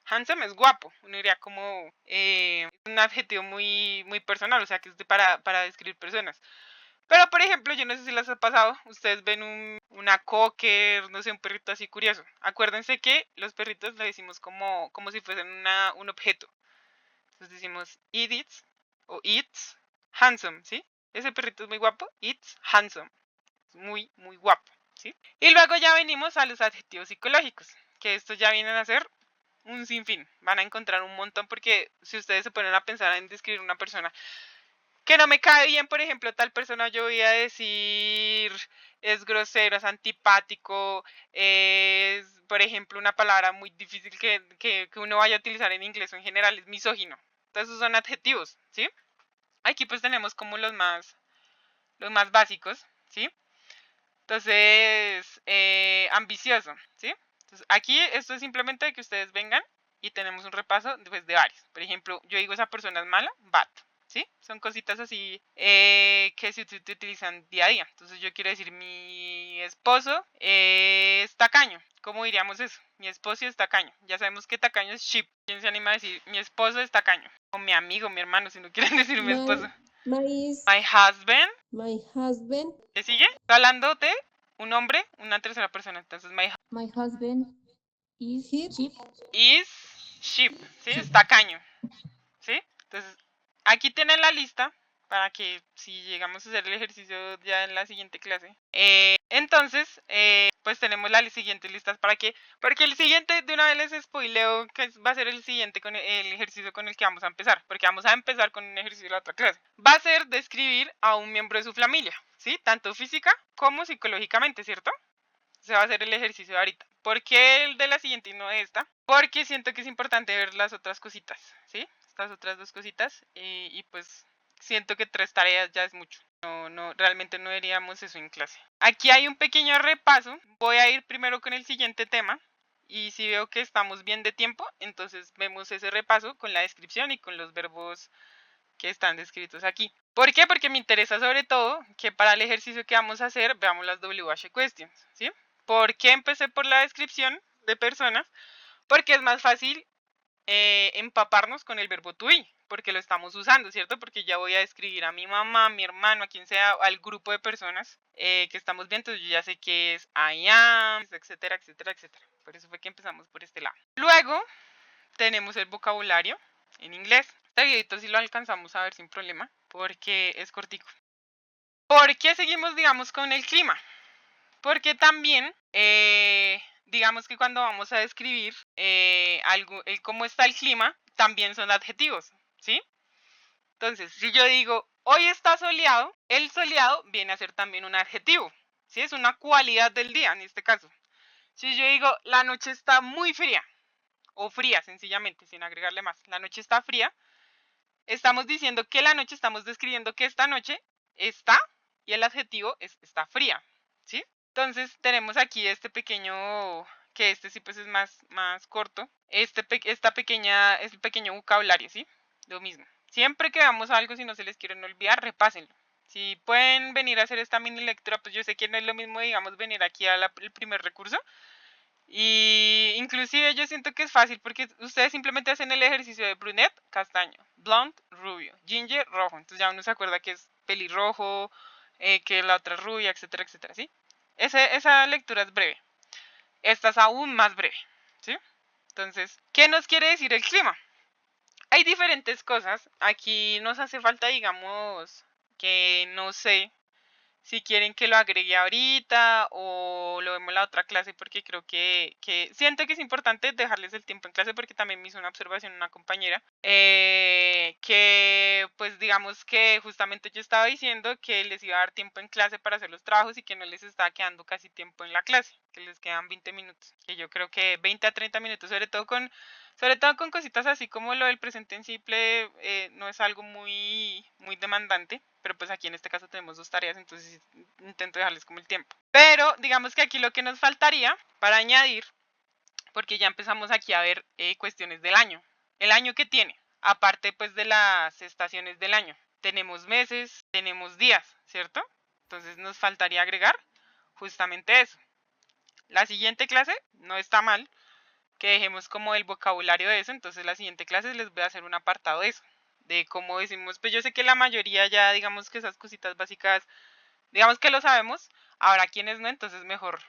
Handsome es guapo, uno diría como un adjetivo muy, muy personal, o sea que es para describir personas. Pero, por ejemplo, yo no sé si les ha pasado, ustedes ven una cocker, no sé, un perrito así curioso. Acuérdense que los perritos le decimos como si fuesen un objeto. Entonces decimos it's o it's handsome, ¿sí? Ese perrito es muy guapo, it's handsome. Es muy, muy guapo, ¿sí? Y luego ya venimos a los adjetivos psicológicos, que estos ya vienen a ser un sinfín. Van a encontrar un montón porque si ustedes se ponen a pensar en describir una persona que no me cae bien, por ejemplo, tal persona, yo voy a decir es grosero, es antipático, es, por ejemplo, una palabra muy difícil que uno vaya a utilizar en inglés o en general, es misógino. Entonces, esos son adjetivos, ¿sí? Aquí pues tenemos como los más básicos, ¿sí? Entonces, ambicioso, ¿sí? Entonces, aquí esto es simplemente que ustedes vengan y tenemos un repaso pues, de varios. Por ejemplo, yo digo esa persona es mala, bad, ¿sí? Son cositas así que se utilizan día a día. Entonces, yo quiero decir, mi esposo es tacaño. ¿Cómo diríamos eso? Mi esposo es tacaño. Ya sabemos que tacaño es sheep. ¿Quién se anima a decir, mi esposo es tacaño? O mi amigo, mi hermano, si no quieren decir mi esposo. My husband. My husband ¿Qué sigue? Está hablando de un hombre, una tercera persona. Entonces, My husband is cheap. is sheep, ¿sí? Es tacaño, ¿sí? Entonces, aquí tienen la lista para que si llegamos a hacer el ejercicio ya en la siguiente clase. Entonces, pues tenemos las siguientes listas para que, porque el siguiente, de una vez les spoileo que va a ser el siguiente con el ejercicio con el que vamos a empezar, porque vamos a empezar con un ejercicio de la otra clase. Va a ser describir a un miembro de su familia, ¿sí? Tanto física como psicológicamente, ¿cierto? Se va a hacer el ejercicio de ahorita. ¿Por qué el de la siguiente y no de esta? Porque siento que es importante ver las otras cositas, ¿sí? Estas otras dos cositas y pues siento que 3 tareas ya es mucho. realmente no veríamos eso en clase. Aquí hay un pequeño repaso. Voy a ir primero con el siguiente tema. Y si veo que estamos bien de tiempo, entonces vemos ese repaso con la descripción y con los verbos que están descritos aquí. ¿Por qué? Porque me interesa sobre todo que para el ejercicio que vamos a hacer veamos las WH questions, ¿sí? ¿Por qué empecé por la descripción de personas? Porque es más fácil empaparnos con el verbo to be, porque lo estamos usando, ¿cierto? Porque ya voy a describir a mi mamá, a mi hermano, a quien sea, al grupo de personas que estamos viendo, entonces yo ya sé que es I am, etcétera, etcétera, etcétera. Por eso fue que empezamos por este lado. Luego tenemos el vocabulario en inglés. Este videito sí lo alcanzamos a ver sin problema, porque es cortico. ¿Por qué seguimos, digamos, con el clima? Porque también, digamos que cuando vamos a describir cómo está el clima, también son adjetivos, ¿sí? Entonces, si yo digo, hoy está soleado, el soleado viene a ser también un adjetivo, ¿sí? Es una cualidad del día, en este caso. Si yo digo, la noche está muy fría, o fría, sencillamente, sin agregarle más, la noche está fría, estamos diciendo que la noche, estamos describiendo que esta noche está, y el adjetivo está fría, ¿sí? Entonces tenemos aquí este pequeño, que este sí pues es más corto, este pequeño vocabulario, ¿sí? Lo mismo. Siempre que veamos algo, si no se les quieren olvidar, repásenlo. Si pueden venir a hacer esta mini lectura, pues yo sé que no es lo mismo, digamos, venir aquí al primer recurso. Y inclusive yo siento que es fácil porque ustedes simplemente hacen el ejercicio de brunette, castaño, blonde, rubio, ginger, rojo. Entonces ya uno se acuerda que es pelirrojo, que la otra es rubia, etcétera, etcétera, ¿sí? Esa lectura es breve. Esta es aún más breve, ¿sí? Entonces, ¿qué nos quiere decir el clima? Hay diferentes cosas. Aquí nos hace falta, digamos, que no sé si quieren que lo agregue ahorita o lo vemos en la otra clase, porque creo que siento que es importante dejarles el tiempo en clase, porque también me hizo una observación una compañera, que pues digamos que justamente yo estaba diciendo que les iba a dar tiempo en clase para hacer los trabajos y que no les estaba quedando casi tiempo en la clase, que les quedan 20 minutos, que yo creo que 20 a 30 minutos, sobre todo con cositas así como lo del presente en simple, no es algo muy demandante, pero pues aquí en este caso tenemos dos tareas, entonces intento dejarles como el tiempo. Pero digamos que aquí lo que nos faltaría para añadir, porque ya empezamos aquí a ver cuestiones del año. El año que tiene, aparte pues de las estaciones del año. Tenemos meses, tenemos días, ¿cierto? Entonces nos faltaría agregar justamente eso. La siguiente clase no está mal que dejemos como el vocabulario de eso, entonces la siguiente clase les voy a hacer un apartado de eso, de cómo decimos, pues yo sé que la mayoría ya digamos que esas cositas básicas, digamos que lo sabemos, habrá quienes no, entonces mejor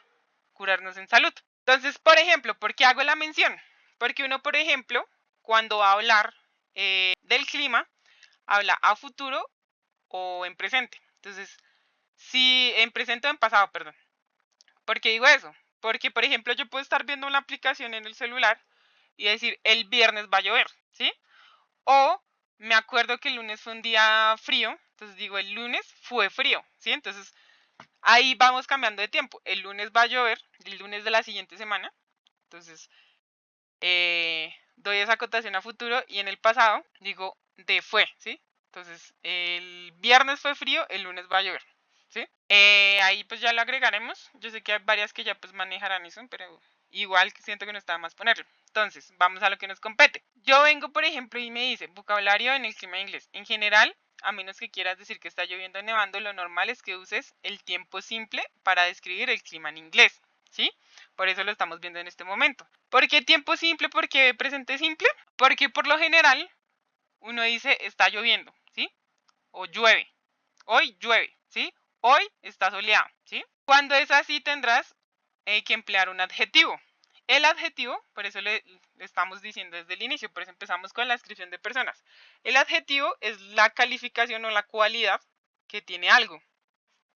curarnos en salud. Entonces, por ejemplo, ¿por qué hago la mención? Porque uno, por ejemplo, cuando va a hablar del clima, habla a futuro o en presente. Entonces, si en presente o en pasado, perdón. ¿Por qué digo eso? Porque, por ejemplo, yo puedo estar viendo una aplicación en el celular y decir, el viernes va a llover, ¿sí? O me acuerdo que el lunes fue un día frío, entonces digo, el lunes fue frío, ¿sí? Entonces, ahí vamos cambiando de tiempo. El lunes va a llover, el lunes de la siguiente semana. Entonces, doy esa acotación a futuro y en el pasado digo, de fue, ¿sí? Entonces, el viernes fue frío, el lunes va a llover, ¿sí? Ahí pues ya lo agregaremos. Yo sé que hay varias que ya pues manejarán eso, pero igual que siento que no está más ponerlo. Entonces, vamos a lo que nos compete. Yo vengo, por ejemplo, y me dice, vocabulario en el clima inglés. En general, a menos que quieras decir que está lloviendo o nevando, lo normal es que uses el tiempo simple para describir el clima en inglés, ¿sí? Por eso lo estamos viendo en este momento. ¿Por qué tiempo simple? ¿Por qué presente simple? Porque por lo general uno dice está lloviendo, ¿sí? O llueve. Hoy llueve, ¿sí? Hoy está soleado, ¿sí? Cuando es así tendrás que emplear un adjetivo. El adjetivo, por eso le estamos diciendo desde el inicio, por eso empezamos con la descripción de personas. El adjetivo es la calificación o la cualidad que tiene algo.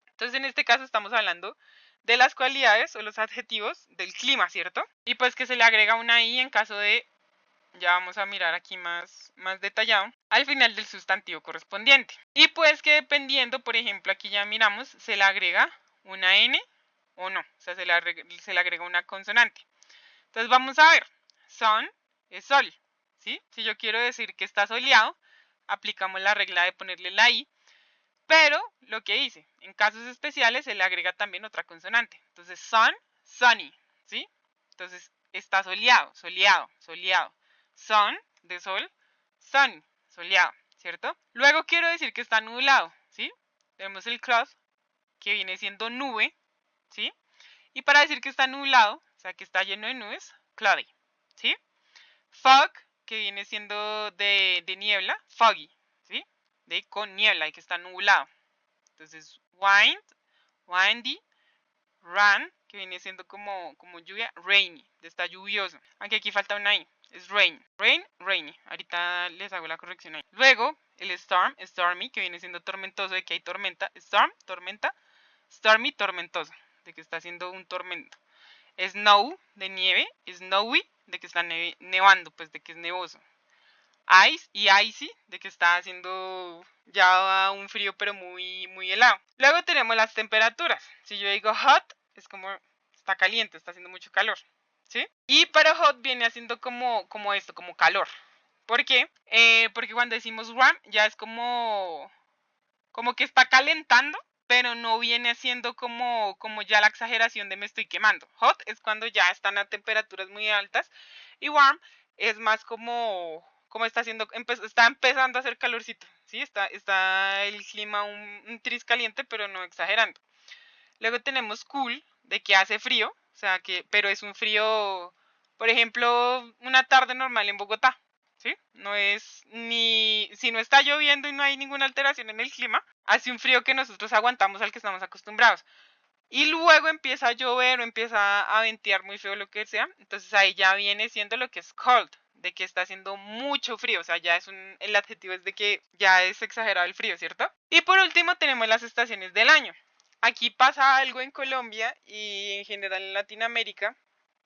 Entonces, en este caso estamos hablando de las cualidades o los adjetivos del clima, ¿cierto? Y pues que se le agrega una i en caso de, ya vamos a mirar aquí más detallado, al final del sustantivo correspondiente. Y pues que dependiendo, por ejemplo, aquí ya miramos, se le agrega una n o no, o sea, se le agrega una consonante. Entonces vamos a ver, sun es sol, ¿sí? Si yo quiero decir que está soleado, aplicamos la regla de ponerle la i. Pero lo que hice, en casos especiales se le agrega también otra consonante. Entonces, sun, sunny, ¿sí? Entonces, está soleado, soleado, soleado. Sun, de sol, sunny, soleado, ¿cierto? Luego quiero decir que está nublado, ¿sí? Tenemos el cloud, que viene siendo nube, ¿sí? Y para decir que está nublado, o sea, que está lleno de nubes, cloudy, ¿sí? Fog, que viene siendo de niebla, foggy, ¿sí? De con niebla y que está nublado. Entonces, windy, run, que viene siendo como lluvia, rainy, de está lluvioso. Aunque aquí falta una I, es rain. Rain, rainy. Ahorita les hago la corrección ahí. Luego, el storm, stormy, que viene siendo tormentoso, de que hay tormenta. Storm, tormenta. Stormy, tormentoso, de que está haciendo un tormento. Snow, de nieve. Snowy, de que está nevando, pues de que es nevoso. Ice y icy, de que está haciendo ya un frío pero muy, muy helado. Luego tenemos las temperaturas. Si yo digo hot, es como está caliente, está haciendo mucho calor, ¿sí? Y para hot viene haciendo como esto, como calor. ¿Por qué? Porque cuando decimos warm ya es como que está calentando, pero no viene siendo como ya la exageración de me estoy quemando. Hot es cuando ya están a temperaturas muy altas y warm es más como está haciendo, está empezando a hacer calorcito, ¿sí? Está el clima un tris caliente, pero no exagerando. Luego tenemos cool, de que hace frío, o sea pero es un frío, por ejemplo, una tarde normal en Bogotá, ¿sí? No es si no está lloviendo y no hay ninguna alteración en el clima, hace un frío que nosotros aguantamos al que estamos acostumbrados. Y luego empieza a llover o empieza a ventear muy feo, lo que sea, entonces ahí ya viene siendo lo que es cold, de que está haciendo mucho frío, o sea, ya el adjetivo es de que ya es exagerado el frío, ¿cierto? Y por último tenemos las estaciones del año. Aquí pasa algo en Colombia y en general en Latinoamérica,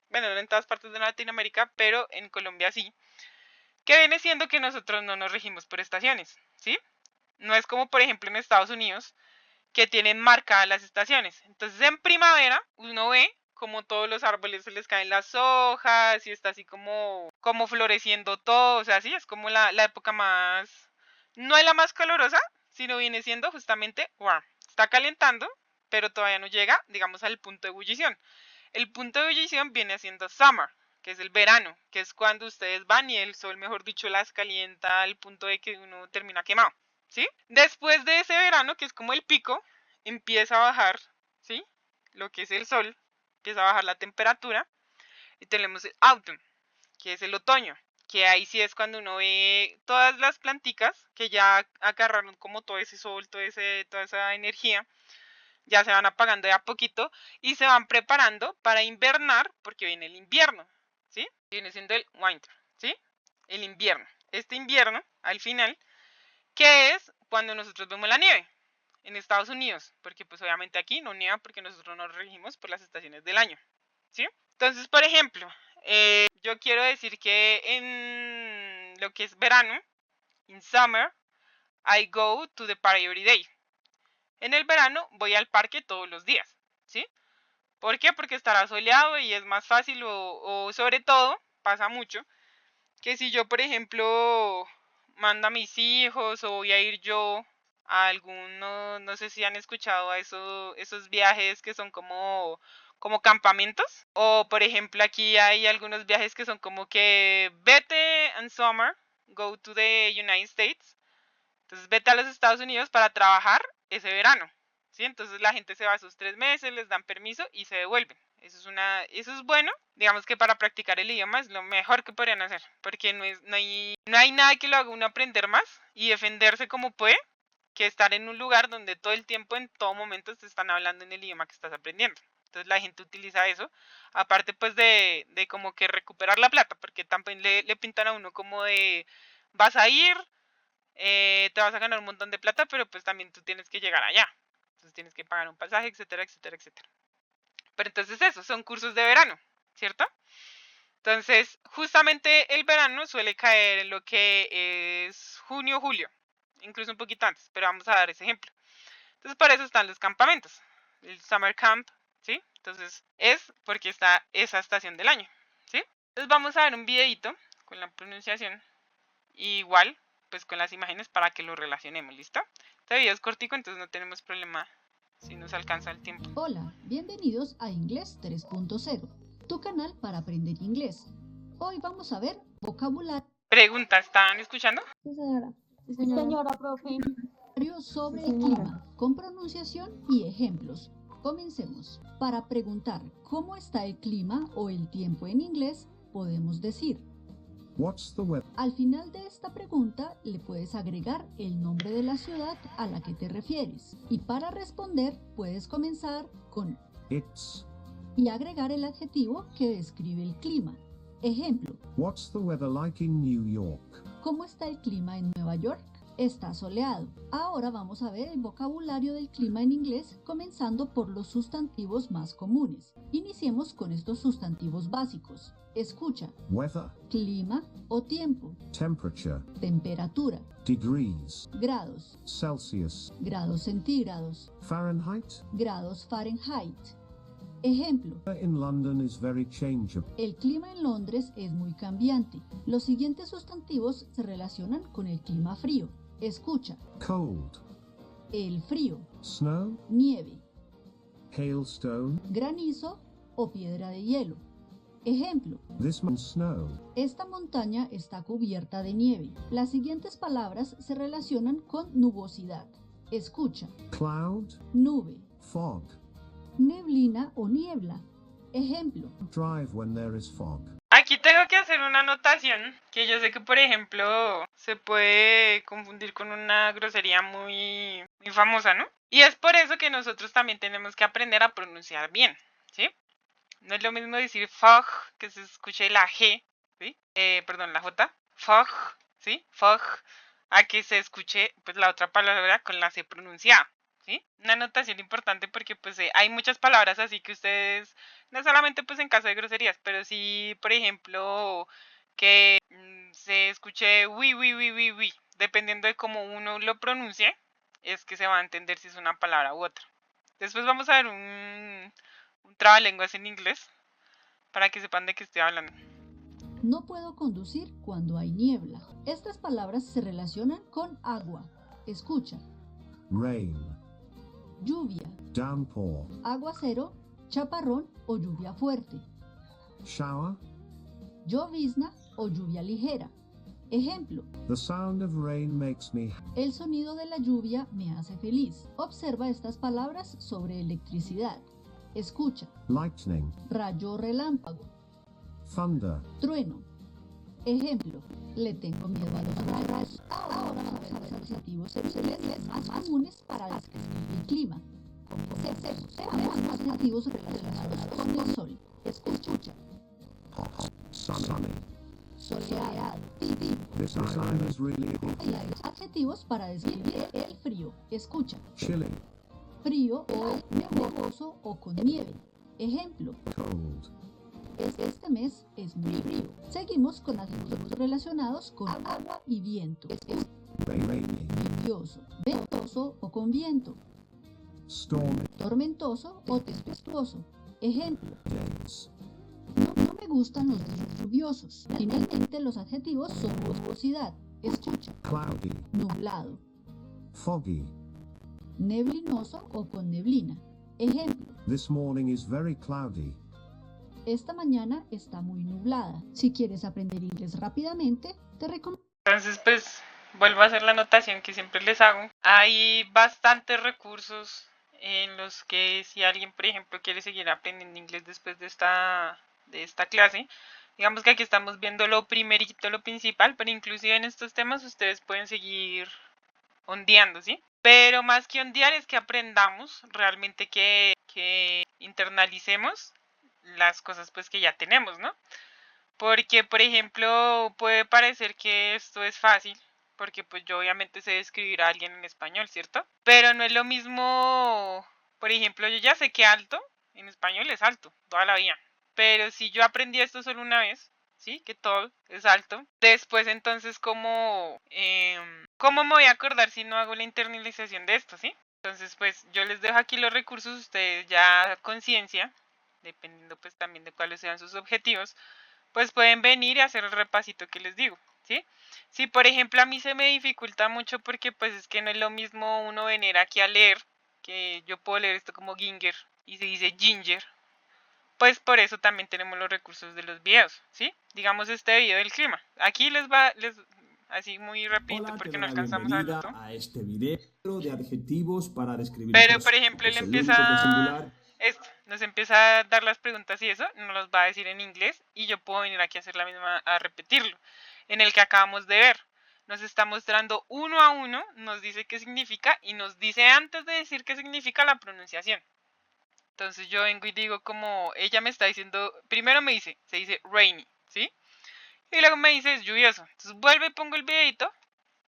bueno, no en todas partes de Latinoamérica, pero en Colombia sí, que viene siendo que nosotros no nos regimos por estaciones, ¿sí? No es como por ejemplo en Estados Unidos, que tienen marcadas las estaciones. Entonces en primavera uno ve como todos los árboles se les caen las hojas y está así como floreciendo todo, o sea, sí, es como la época más, no es la más calurosa, sino viene siendo justamente warm. Está calentando, pero todavía no llega, digamos, al punto de ebullición. El punto de ebullición viene siendo summer, que es el verano, que es cuando ustedes van y el sol, mejor dicho, las calienta al punto de que uno termina quemado, ¿sí? Después de ese verano, que es como el pico, empieza a bajar, ¿sí? Lo que es el sol, empieza a bajar la temperatura y tenemos el autumn, que es el otoño, que ahí sí es cuando uno ve todas las planticas que ya agarraron como todo ese sol, toda esa energía, ya se van apagando de a poquito y se van preparando para invernar porque viene el invierno, ¿sí? Viene siendo el winter, ¿sí? El invierno. Este invierno, al final, ¿qué es cuando nosotros vemos la nieve? En Estados Unidos, porque pues obviamente aquí no nieva porque nosotros nos regimos por las estaciones del año, ¿sí? Entonces, por ejemplo, yo quiero decir que en lo que es verano, in summer, I go to the park every day. En el verano voy al parque todos los días, ¿sí? ¿Por qué? Porque estará soleado y es más fácil o sobre todo, pasa mucho, que si yo, por ejemplo, mando a mis hijos o voy a ir yo a alguno, no sé si han escuchado a esos viajes que son como campamentos, o por ejemplo aquí hay algunos viajes que son como que vete en summer, go to the United States, entonces vete a los Estados Unidos para trabajar ese verano, ¿sí? Entonces la gente se va esos 3 meses, les dan permiso y se devuelven. Eso es bueno, digamos que para practicar el idioma es lo mejor que podrían hacer, porque no hay nada que lo haga uno aprender más y defenderse como puede, que estar en un lugar donde todo el tiempo, en todo momento, te están hablando en el idioma que estás aprendiendo. Entonces la gente utiliza eso, aparte pues de como que recuperar la plata, porque también le pintan a uno como de vas a ir, te vas a ganar un montón de plata, pero pues también tú tienes que llegar allá. Entonces tienes que pagar un pasaje, etcétera, etcétera, etcétera. Pero entonces eso, son cursos de verano, ¿cierto? Entonces, justamente el verano suele caer en lo que es junio, julio, incluso un poquito antes, pero vamos a dar ese ejemplo. Entonces, para eso están los campamentos, el summer camp, ¿sí? Entonces, es porque está esa estación del año, ¿sí? Entonces, vamos a ver un videito con la pronunciación, igual, pues con las imágenes para que lo relacionemos, ¿listo? Este video es cortico, entonces no tenemos problema si nos alcanza el tiempo. Hola, bienvenidos a Inglés 3.0, tu canal para aprender inglés. Hoy vamos a ver vocabulario Pregunta, ¿están escuchando? Sí, señora. Sí, Sí, señora, profe. sobre Sí, el señora. clima, con pronunciación y ejemplos. Comencemos. Para preguntar cómo está el clima o el tiempo en inglés, podemos decir: What's the weather? Al final de esta pregunta le puedes agregar el nombre de la ciudad a la que te refieres. Y para responder puedes comenzar con It's. y agregar el adjetivo que describe el clima. Ejemplo: What's the weather like in New York? ¿Cómo está el clima en Nueva York? Está soleado. Ahora vamos a ver el vocabulario del clima en inglés, comenzando por los sustantivos más comunes. Iniciemos con estos sustantivos básicos. Escucha: Weather, clima o tiempo, temperature, temperatura, degrees, grados, Celsius, grados centígrados, Fahrenheit. grados Fahrenheit. Ejemplo: In London is very changeable. el clima en Londres es muy cambiante. Los siguientes sustantivos se relacionan con el clima frío. Escucha: Cold, el frío, snow, nieve, hailstone. granizo o piedra de hielo. Ejemplo: This month's snow. esta montaña está cubierta de nieve. Las siguientes palabras se relacionan con nubosidad. Escucha: Cloud, nube, fog. neblina o niebla. Ejemplo: Drive when there is fog. Aquí tengo que hacer una anotación que yo sé que, por ejemplo, se puede confundir con una grosería muy famosa, ¿no? Y es por eso que nosotros también tenemos que aprender a pronunciar bien, ¿sí? No es lo mismo decir fog, que se escuche la G, ¿sí? Perdón, la J, fog, ¿sí? Fog, a que se escuche pues la otra palabra con la C pronunciada, ¿sí? Una anotación importante porque pues hay muchas palabras así que ustedes, no solamente pues en caso de groserías, pero sí, por ejemplo, que se escuche oui, dependiendo de cómo uno lo pronuncie, es que se va a entender si es una palabra u otra. Después vamos a ver un trabalenguas en inglés para que sepan de qué estoy hablando. no puedo conducir cuando hay niebla. Estas palabras se relacionan con agua. Escucha: Rain, lluvia, downpour, aguacero, chaparrón o lluvia fuerte, shower. llovizna o lluvia ligera. Ejemplo: The sound of rain makes me. el sonido de la lluvia me hace feliz. Observa estas palabras sobre electricidad. Escucha: Lightning, rayo o relámpago, thunder. trueno. Ejemplo: le tengo miedo a los rayos. Ahora vamos a ver los adjetivos en inglés más comunes para describir el clima. Tenemos adjetivos relacionados con el sol. Escucha: Sunny. soleado, tibio. This island is really Adjetivos para describir el frío. Escucha: chilly, frío o nebuloso o con nieve. Ejemplo: cold. este mes es muy frío. Seguimos con adjetivos relacionados con agua y viento. Rainy, Lluvioso, ventoso o con viento. stormy Tormentoso o tempestuoso. Ejemplo: days. no me gustan los días lluviosos. Finalmente, los adjetivos son nubosidad. Escucha: Cloudy, nublado, foggy. neblinoso o con neblina. Ejemplo: This morning is very cloudy. esta mañana está muy nublada. Si quieres aprender inglés rápidamente, te recomiendo. Entonces, pues, vuelvo a hacer la anotación que siempre les hago. Hay bastantes recursos en los que si alguien, por ejemplo, quiere seguir aprendiendo inglés después de esta clase, digamos que aquí estamos viendo lo primerito, lo principal, pero inclusive en estos temas ustedes pueden seguir ondeando, ¿sí? Pero más que ondear es que aprendamos realmente que internalicemos las cosas pues que ya tenemos, ¿no? Porque, por ejemplo, puede parecer que esto es fácil, porque pues yo obviamente sé describir a alguien en español, ¿cierto? Pero no es lo mismo, por ejemplo, yo ya sé que alto en español es alto, toda la vida. Pero si yo aprendí esto solo una vez, ¿sí? Que todo es alto. Después entonces, ¿cómo me voy a acordar si no hago la internalización de esto, ¿sí? Entonces, pues yo les dejo aquí los recursos, ustedes ya a conciencia, dependiendo pues también de cuáles sean sus objetivos, pues pueden venir y hacer el repasito que les digo. ¿sí? Si por ejemplo a mí se me dificulta mucho porque pues es que no es lo mismo uno venir aquí a leer, que yo puedo leer esto como ginger y se dice ginger, pues por eso también tenemos los recursos de los videos, ¿sí? Digamos este video del clima. Aquí les así muy rapidito Hola, te porque doy no la alcanzamos a verlo bienvenida todo. a este video de adjetivos para describir Pero por cosas. ejemplo él Es el único que es empieza singular. nos empieza a dar las preguntas y eso, nos los va a decir en inglés y yo puedo venir aquí a hacer la misma, a repetirlo. En el que acabamos de ver, nos está mostrando uno a uno, nos dice qué significa y nos dice antes de decir qué significa la pronunciación. Entonces yo vengo y digo como, ella me está diciendo, primero me dice, se dice rainy, ¿sí? Y luego me dice es lluvioso. Entonces vuelvo y pongo el videito.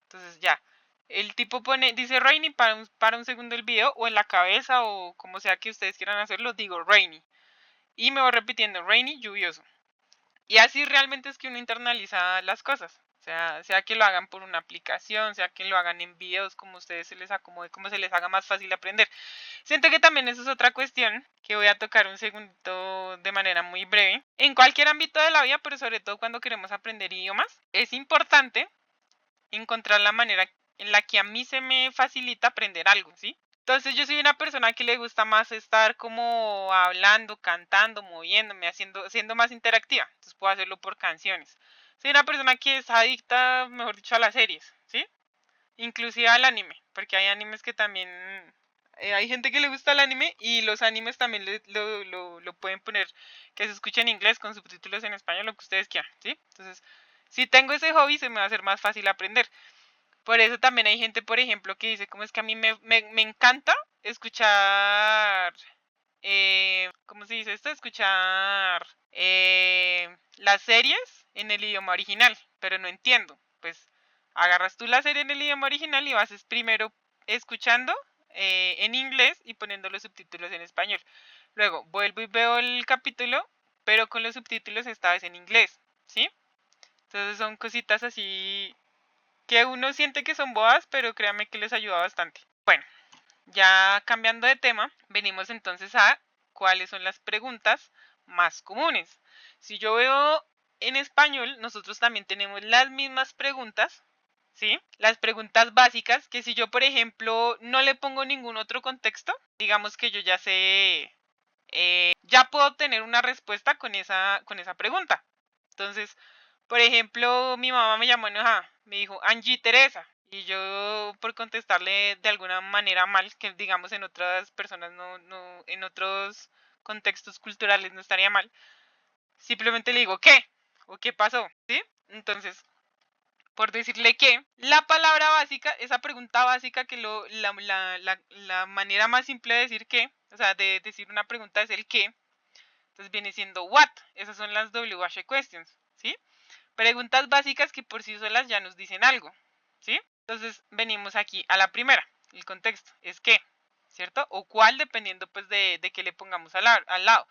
Entonces ya, el tipo dice rainy para un segundo el video o en la cabeza o como sea que ustedes quieran hacerlo, digo rainy. Y me voy repitiendo rainy, lluvioso. Y así realmente es que uno internaliza las cosas. Sea que lo hagan por una aplicación, sea que lo hagan en videos, como ustedes se les acomode, como se les haga más fácil aprender. Siento que también eso es otra cuestión que voy a tocar un segundo de manera muy breve. En cualquier ámbito de la vida, pero sobre todo cuando queremos aprender idiomas, es importante encontrar la manera en la que a mí se me facilita aprender algo, ¿sí? Entonces yo soy una persona que le gusta más estar como hablando, cantando, moviéndome, siendo más interactiva. Entonces puedo hacerlo por canciones. Soy una persona que es adicta, mejor dicho, a las series, ¿sí? Inclusive al anime, porque hay animes que también... hay gente que le gusta el anime y los animes también lo pueden poner que se escuche en inglés con subtítulos en español, lo que ustedes quieran, ¿sí? Entonces, si tengo ese hobby, se me va a hacer más fácil aprender. Por eso también hay gente, por ejemplo, que dice, como es que a mí me encanta escuchar, ¿cómo se dice esto? Escuchar las series en el idioma original, pero no entiendo. Pues agarras tú la serie en el idioma original y vas primero escuchando en inglés y poniendo los subtítulos en español. Luego vuelvo y veo el capítulo, pero con los subtítulos esta vez en inglés, ¿sí? Entonces son cositas así que uno siente que son boas, pero créanme que les ayuda bastante. Bueno, ya cambiando de tema, venimos entonces a cuáles son las preguntas más comunes. Si yo veo en español, nosotros también tenemos las mismas preguntas, ¿sí? Las preguntas básicas, que si yo, por ejemplo, no le pongo ningún otro contexto, digamos que yo ya sé, ya puedo obtener una respuesta con esa pregunta. Entonces, por ejemplo, mi mamá me llamó enojada, me dijo, Angie Teresa, y yo por contestarle de alguna manera mal, que digamos en otras personas en otros contextos culturales no estaría mal, simplemente le digo, ¿qué? ¿O qué pasó? ¿Sí? Entonces, por decirle que la palabra básica, esa pregunta básica que la manera más simple de decir qué, o sea, de decir una pregunta es el qué, entonces viene siendo what, esas son las WH questions, ¿sí? Preguntas básicas que por sí solas ya nos dicen algo, ¿sí? Entonces venimos aquí a la primera, el contexto, es qué, ¿cierto? O cuál, dependiendo pues de qué le pongamos al lado.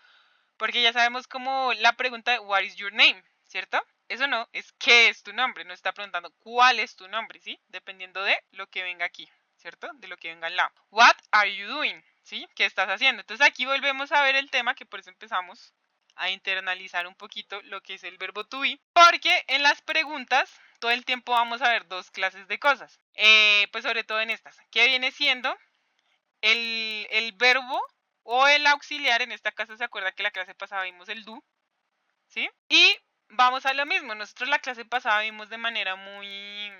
Porque ya sabemos como la pregunta de what is your name, ¿cierto? Eso no, es qué es tu nombre, no está preguntando cuál es tu nombre, ¿sí? Dependiendo de lo que venga aquí, ¿cierto? De lo que venga al lado. What are you doing? ¿Sí? ¿Qué estás haciendo? Entonces aquí volvemos a ver el tema que por eso empezamos a internalizar un poquito lo que es el verbo to be, porque en las preguntas todo el tiempo vamos a ver dos clases de cosas, pues sobre todo en estas, que viene siendo el verbo o el auxiliar, en esta caso se acuerda que la clase pasada vimos el do, ¿sí? Y vamos a lo mismo, nosotros la clase pasada vimos de manera muy,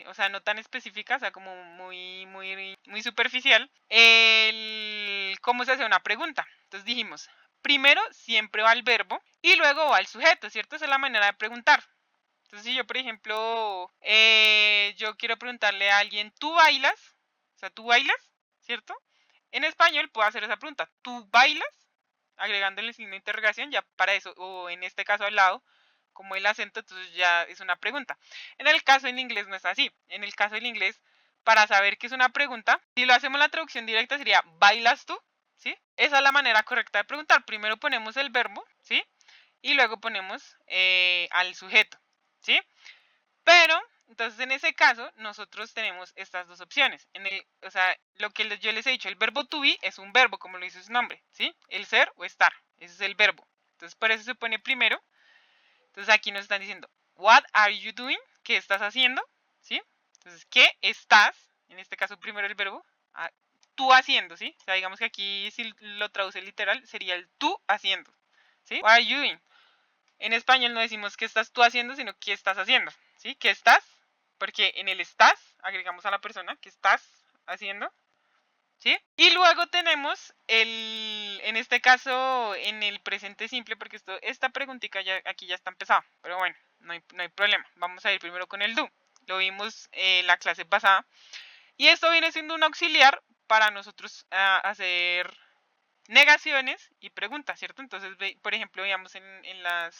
o sea, no tan específica, o sea, como muy superficial, el cómo se hace una pregunta. Entonces dijimos, primero siempre va el verbo y luego va el sujeto, ¿cierto? Esa es la manera de preguntar. Entonces si yo, por ejemplo, yo quiero preguntarle a alguien, ¿tú bailas? O sea, ¿tú bailas? ¿Cierto? En español puedo hacer esa pregunta, ¿tú bailas? Agregándole el signo de interrogación ya para eso, o en este caso al lado, como el acento, entonces ya es una pregunta. En el caso en inglés no es así. En el caso del inglés, para saber qué es una pregunta, si lo hacemos la traducción directa sería ¿bailas tú? ¿Sí? Esa es la manera correcta de preguntar. Primero ponemos el verbo, ¿sí? Y luego ponemos al sujeto, ¿sí? Pero, entonces en ese caso, nosotros tenemos estas dos opciones. O sea, lo que yo les he dicho, el verbo to be es un verbo, como lo dice su nombre, ¿sí? El ser o estar, ese es el verbo. Entonces, por eso se pone primero. Entonces aquí nos están diciendo, what are you doing? ¿Qué estás haciendo? ¿Sí? Entonces, ¿qué estás? En este caso, primero el verbo. Tú haciendo, ¿sí? O sea, digamos que aquí, si lo traduce literal, sería el tú haciendo. ¿Sí? What are you doing? En español no decimos qué estás tú haciendo, sino qué estás haciendo. ¿Sí? ¿Qué estás? Porque en el estás agregamos a la persona que estás haciendo. ¿Sí? Y luego tenemos en este caso, en el presente simple, porque esta preguntita aquí ya está empezada, pero bueno, no hay problema. Vamos a ir primero con el do. Lo vimos la clase pasada. Y esto viene siendo un auxiliar para nosotros hacer negaciones y preguntas, ¿cierto? Entonces, por ejemplo, veamos en la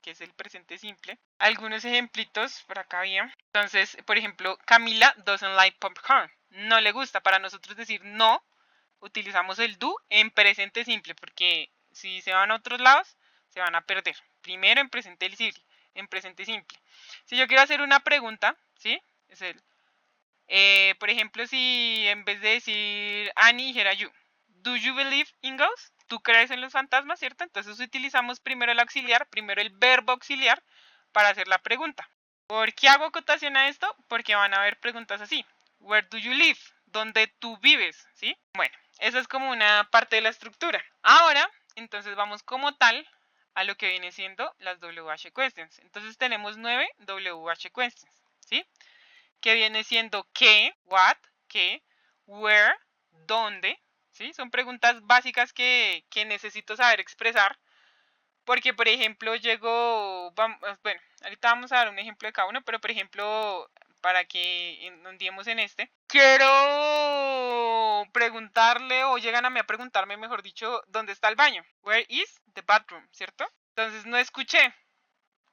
que es el presente simple. Algunos ejemplitos por acá había. Entonces, por ejemplo, Camila doesn't like popcorn. No le gusta. Para nosotros decir no, utilizamos el do en presente simple, porque si se van a otros lados, se van a perder. Primero en presente simple. Si yo quiero hacer una pregunta, ¿sí? Es por ejemplo, si en vez de decir Annie dijera you, do you believe in ghosts? ¿Tú crees en los fantasmas, cierto? Entonces utilizamos primero el auxiliar, primero el verbo auxiliar para hacer la pregunta. ¿Por qué hago acotación a esto? Porque van a haber preguntas así. Where do you live? ¿Dónde tú vives? ¿Sí? Bueno, eso es como una parte de la estructura. Ahora, entonces vamos como tal a lo que viene siendo las WH questions. Entonces tenemos 9 WH questions, ¿sí? Que viene siendo qué, what, qué, where, dónde, ¿sí? Son preguntas básicas que necesito saber expresar. Porque, por ejemplo, bueno, ahorita vamos a dar un ejemplo de cada uno, pero, por ejemplo, para que hundimos en este, quiero preguntarle, o llegan a mí a preguntarme, mejor dicho, ¿dónde está el baño? Where is the bathroom, ¿cierto? Entonces no escuché.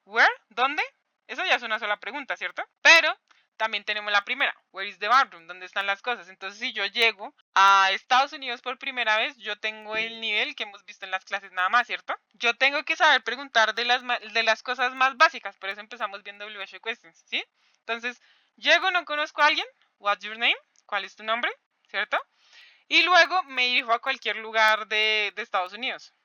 Where, ¿dónde? Eso ya es una sola pregunta, ¿cierto? Pero también tenemos la primera, where is the bathroom? ¿Dónde están las cosas? Entonces, si yo llego a Estados Unidos por primera vez, yo tengo el nivel que hemos visto en las clases nada más, ¿cierto? Yo tengo que saber preguntar de las cosas más básicas, por eso empezamos viendo WH questions, ¿sí? Entonces, llego, no conozco a alguien, what's your name? ¿Cuál es tu nombre? ¿Cierto? Y luego me dirijo a cualquier lugar de Estados Unidos.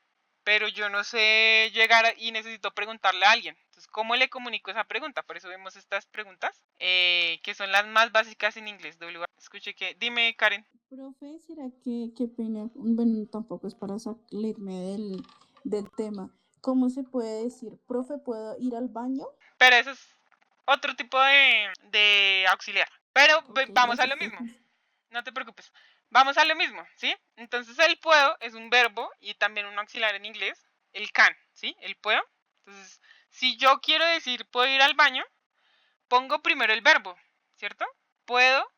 Pero yo no sé llegar y necesito preguntarle a alguien. Entonces, ¿cómo le comunico esa pregunta? Por eso vemos estas preguntas, que son las más básicas en inglés. Escuche que, dime, Karen. Profe, ¿será que, qué pena? Bueno, tampoco es para salirme del tema. ¿Cómo se puede decir, profe, ¿puedo ir al baño? Pero eso es otro tipo de auxiliar. Pero vamos a lo Gracias. mismo. No te preocupes. Vamos a lo mismo, ¿sí? Entonces el puedo es un verbo y también un auxiliar en inglés. El can, ¿sí? El puedo. Entonces, si yo quiero decir puedo ir al baño, pongo primero el verbo, ¿cierto? Puedo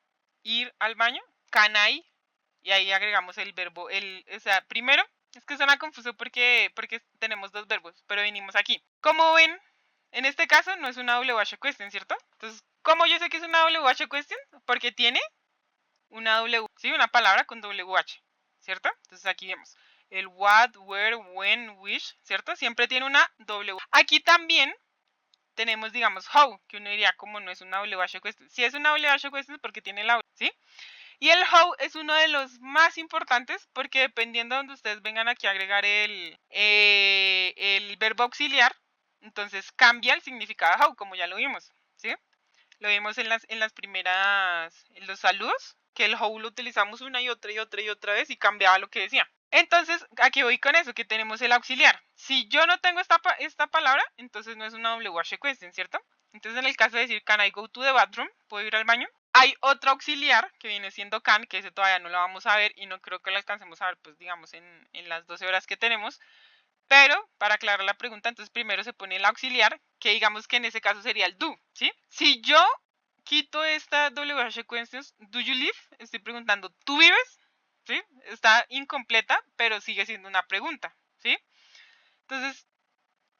ir al baño, can I, y ahí agregamos el verbo, o sea, primero, es que suena confuso porque tenemos dos verbos, pero venimos aquí. Como ven, en este caso no es una WH question, ¿cierto? Entonces, ¿cómo yo sé que es una WH question? Porque tiene una W, ¿sí? Una palabra con WH, ¿cierto? Entonces aquí vemos el what, where, when, which, ¿cierto? Siempre tiene una W. Aquí también tenemos, digamos, how, que uno diría como no es una WH question. Si es una WH question es porque tiene la, ¿sí? Y el how es uno de los más importantes porque dependiendo de donde ustedes vengan aquí a agregar el verbo auxiliar, entonces cambia el significado de how, como ya lo vimos, ¿sí? Lo vimos en las primeras, en los saludos, que el how lo utilizamos una y otra y otra y otra vez y cambiaba lo que decía. Entonces, aquí voy con eso, que tenemos el auxiliar. Si yo no tengo esta palabra, entonces no es una WH question, ¿cierto? Entonces, en el caso de decir, can I go to the bathroom? ¿Puedo ir al baño? Hay otro auxiliar que viene siendo can, que ese todavía no lo vamos a ver y no creo que lo alcancemos a ver, pues digamos, en las 12 horas que tenemos. Pero, para aclarar la pregunta, entonces primero se pone el auxiliar, que digamos que en ese caso sería el do, ¿sí? Si yo quito esta WH questions, do you live? Estoy preguntando, ¿tú vives? ¿Sí? Está incompleta, pero sigue siendo una pregunta, ¿sí? Entonces,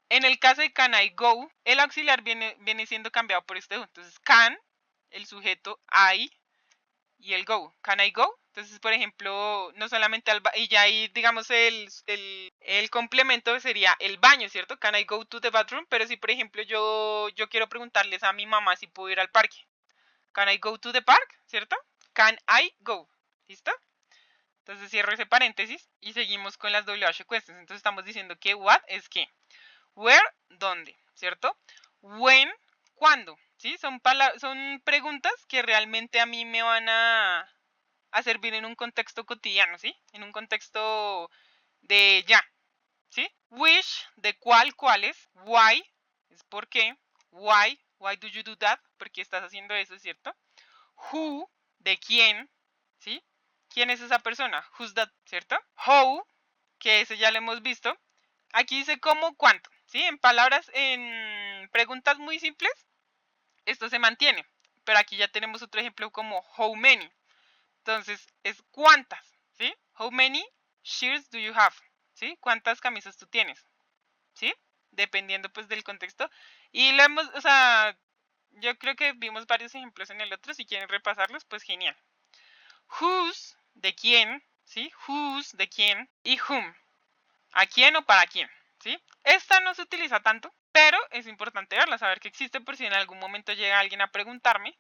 en el caso de can I go, el auxiliar viene siendo cambiado por este do. Entonces, can, el sujeto I y el go. Can I go? Entonces, por ejemplo, no solamente y ya ahí, digamos, el complemento sería el baño, ¿cierto? Can I go to the bathroom? Pero si, por ejemplo, yo quiero preguntarles a mi mamá si puedo ir al parque. Can I go to the park? ¿Cierto? Can I go? ¿Listo? Entonces cierro ese paréntesis y seguimos con las WH questions. Entonces estamos diciendo que what es qué. Where, ¿dónde? ¿Cierto? When, ¿cuándo? ¿Sí? Son preguntas que realmente a mí me van a servir en un contexto cotidiano, ¿sí? En un contexto de ya, ¿sí? Which, de cuál, cuáles. Why, es por qué. Why do you do that? ¿Por qué estás haciendo eso, cierto? Who, de quién, ¿sí? ¿Quién es esa persona? Who's that, ¿cierto? How, que ese ya lo hemos visto. Aquí dice cómo, cuánto, ¿sí? En palabras, en preguntas muy simples, esto se mantiene. Pero aquí ya tenemos otro ejemplo como how many. Entonces, es cuántas, ¿sí? How many shirts do you have? ¿Sí? ¿Cuántas camisas tú tienes? ¿Sí? Dependiendo pues del contexto. Y lo hemos, o sea, yo creo que vimos varios ejemplos en el otro. Si quieren repasarlos, pues genial. Whose, de quién, ¿sí? Whose, de quién. Y whom, a quién o para quién, ¿sí? Esta no se utiliza tanto, pero es importante verla, saber que existe por si en algún momento llega alguien a preguntarme.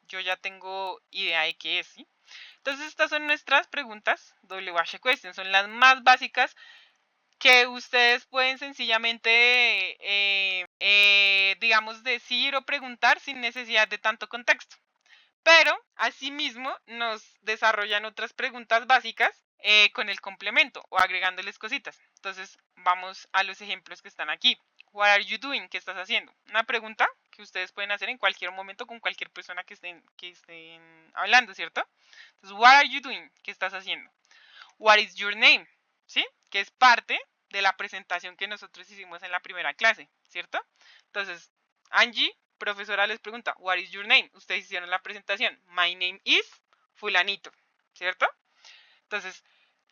Yo ya tengo idea de qué es, ¿sí? Entonces estas son nuestras preguntas WH Question, son las más básicas que ustedes pueden sencillamente, digamos, decir o preguntar sin necesidad de tanto contexto. Pero, asimismo, nos desarrollan otras preguntas básicas con el complemento o agregándoles cositas. Entonces, vamos a los ejemplos que están aquí. What are you doing? ¿Qué estás haciendo? Una pregunta que ustedes pueden hacer en cualquier momento con cualquier persona que estén hablando, ¿cierto? Entonces, what are you doing? ¿Qué estás haciendo? What is your name? ¿Sí? Que es parte de la presentación que nosotros hicimos en la primera clase, ¿cierto? Entonces, Angie, profesora, les pregunta, what is your name? Ustedes hicieron la presentación. My name is fulanito, ¿cierto? Entonces,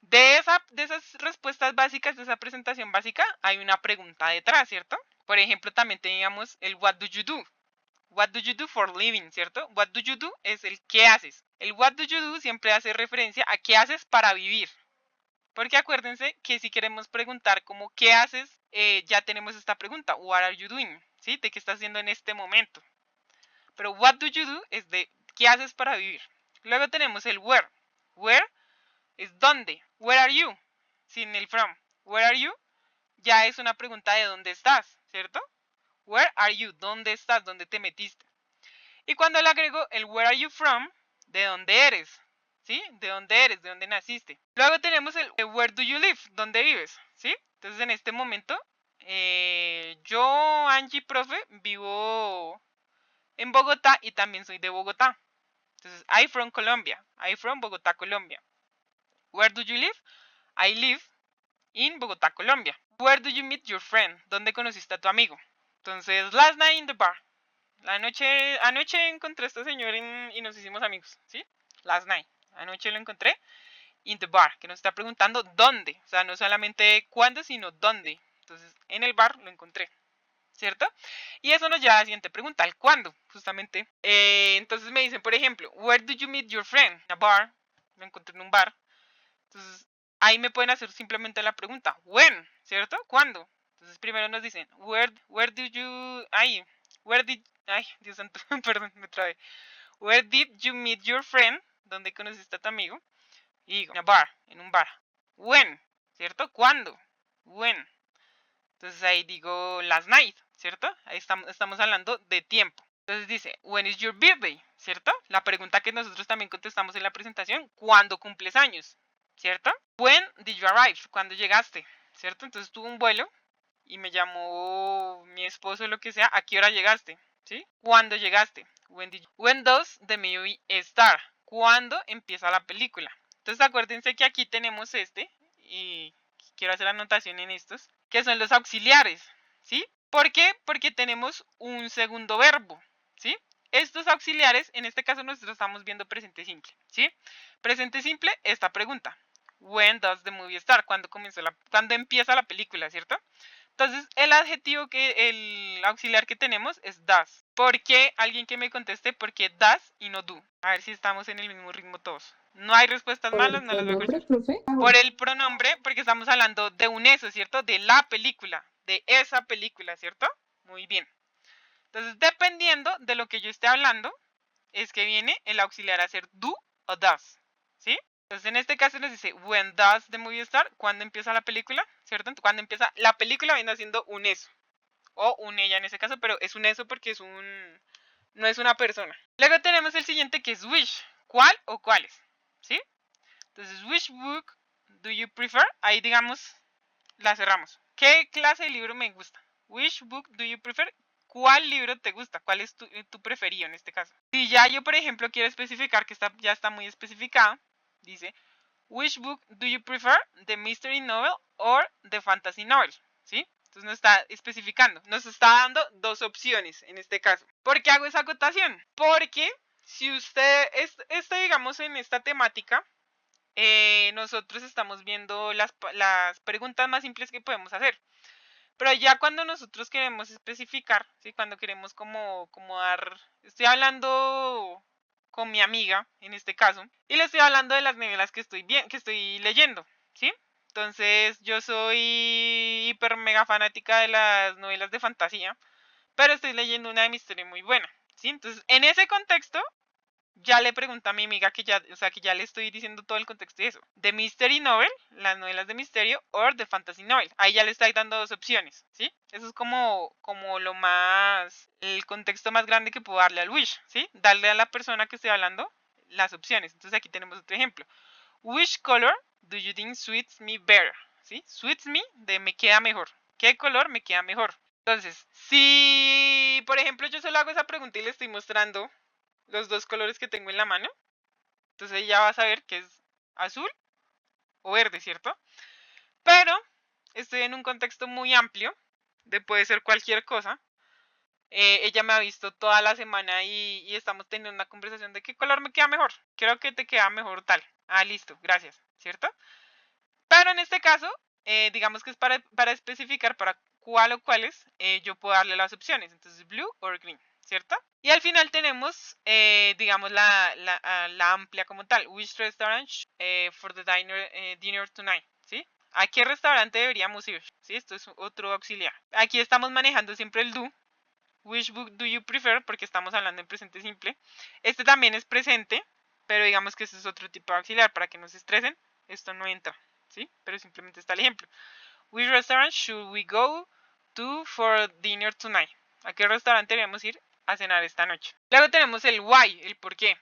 de esas respuestas básicas, de esa presentación básica, hay una pregunta detrás, ¿cierto? Por ejemplo, también teníamos el what do you do? What do you do for living, ¿cierto? What do you do es el qué haces. El what do you do siempre hace referencia a qué haces para vivir. Porque acuérdense que si queremos preguntar como qué haces, ya tenemos esta pregunta. What are you doing? ¿Sí? ¿De qué estás haciendo en este momento? Pero what do you do es de qué haces para vivir. Luego tenemos el where. Where es dónde. Where are you? Sin el from. Where are you? Ya es una pregunta de dónde estás, ¿cierto? Where are you? ¿Dónde estás? ¿Dónde te metiste? Y cuando le agrego el where are you from, ¿de dónde eres? ¿Sí? ¿De dónde eres? ¿De dónde naciste? Luego tenemos el where do you live? ¿Dónde vives? ¿Sí? Entonces en este momento, yo, Angie, profe, vivo en Bogotá y también soy de Bogotá. Entonces, I from Colombia. I from Bogotá, Colombia. Where do you live? I live in Bogotá, Colombia. Where do you meet your friend? ¿Dónde conociste a tu amigo? Entonces, last night in the bar. Anoche encontré a este señor y nos hicimos amigos, ¿sí? Last night. Anoche lo encontré in the bar, que nos está preguntando dónde. O sea, no solamente cuándo, sino dónde. Entonces, en el bar lo encontré, ¿cierto? Y eso nos lleva a la siguiente pregunta, el cuándo, justamente. Entonces me dicen, por ejemplo, where do you meet your friend? In a bar. Lo encontré en un bar. Entonces, ahí me pueden hacer simplemente la pregunta, when, ¿cierto? ¿Cuándo? Entonces, primero nos dicen, where do you... Ay, Dios santo, perdón, me trabé. Where did you meet your friend? ¿Dónde conociste a tu amigo? Y digo, en un bar. When, ¿cierto? ¿Cuándo? When. Entonces ahí digo last night, ¿cierto? Ahí estamos hablando de tiempo. Entonces dice, when is your birthday? ¿Cierto? La pregunta que nosotros también contestamos en la presentación, ¿cuándo cumples años? ¿Cierto? When did you arrive? ¿Cuándo llegaste? ¿Cierto? Entonces tuve un vuelo y me llamó mi esposo o lo que sea, ¿a qué hora llegaste? ¿Sí? ¿Cuándo llegaste? When does the movie start? ¿Cuándo empieza la película? Entonces acuérdense que aquí tenemos y quiero hacer anotación en estos, que son los auxiliares, ¿sí? ¿Por qué? Porque tenemos un segundo verbo, ¿sí? Estos auxiliares, en este caso nosotros estamos viendo presente simple, ¿sí? Presente simple, esta pregunta. When does the movie start? ¿Cuándo empieza la película, ¿cierto? Entonces, el auxiliar que tenemos es does. ¿Por qué? Alguien que me conteste, ¿por qué does y no do? A ver si estamos en el mismo ritmo todos. No hay respuestas ¿Por malas, el no las voy a pronombre, escuchar. profe? Por el pronombre, porque estamos hablando de un eso, ¿cierto? De la película, de esa película, ¿cierto? Muy bien. Entonces, dependiendo de lo que yo esté hablando, es que viene el auxiliar a ser do o does, ¿sí? Entonces, en este caso nos dice, when does the movie start? ¿Cuándo empieza la película? ¿Cierto? Entonces, cuando empieza la película viene haciendo un eso. o un ella en ese caso, pero es un eso porque no es una persona. Luego tenemos el siguiente que es which, ¿cuál o cuáles? ¿Sí? Entonces, which book do you prefer? Ahí digamos, la cerramos. ¿Qué clase de libro me gusta? Which book do you prefer? ¿Cuál libro te gusta? ¿Cuál es tu preferido en este caso? Si ya yo, por ejemplo, quiero especificar, que ya está muy especificado, dice, which book do you prefer? The mystery novel or the fantasy novel, ¿sí? Entonces nos está especificando, nos está dando dos opciones en este caso. ¿Por qué hago esa acotación? Porque si usted, digamos en esta temática, nosotros estamos viendo las preguntas más simples que podemos hacer. Pero ya cuando nosotros queremos especificar, ¿sí? Cuando queremos como dar, estoy hablando con mi amiga, en este caso, y le estoy hablando de las novelas que estoy leyendo, ¿sí? Entonces, yo soy hiper mega fanática de las novelas de fantasía, pero estoy leyendo una de misterio muy buena, ¿sí? Entonces, en ese contexto, ya le pregunto a mi amiga que ya le estoy diciendo todo el contexto de eso. The Mystery Novel, las novelas de misterio, o The Fantasy Novel. Ahí ya le estoy dando dos opciones, ¿sí? Eso es como el contexto más grande que puedo darle al wish, ¿sí? Darle a la persona que estoy hablando las opciones. Entonces aquí tenemos otro ejemplo. Which color do you think suits me better? ¿Sí? Suits me, de me queda mejor. ¿Qué color me queda mejor? Entonces, si por ejemplo yo solo hago esa pregunta y le estoy mostrando los dos colores que tengo en la mano, entonces ella va a saber que es azul o verde, ¿cierto? Pero estoy en un contexto muy amplio, de puede ser cualquier cosa. Ella me ha visto toda la semana y estamos teniendo una conversación de qué color me queda mejor. Creo que te queda mejor tal. Ah, listo, gracias, ¿cierto? Pero en este caso, digamos que es para especificar para cuál o cuáles, yo puedo darle las opciones. Entonces, blue o green, ¿cierto? Y al final tenemos, digamos, la amplia como tal. Which restaurant for the dinner tonight, ¿sí? ¿A qué restaurante deberíamos ir? ¿Sí? Esto es otro auxiliar. Aquí estamos manejando siempre el do. Which book do you prefer? Porque estamos hablando en presente simple. Este también es presente, pero digamos que este es otro tipo de auxiliar. Para que no se estresen, esto no entra, ¿sí? Pero simplemente está el ejemplo. Which restaurant should we go to for dinner tonight? ¿A qué restaurante debemos ir a cenar esta noche? Luego tenemos el why, el por qué.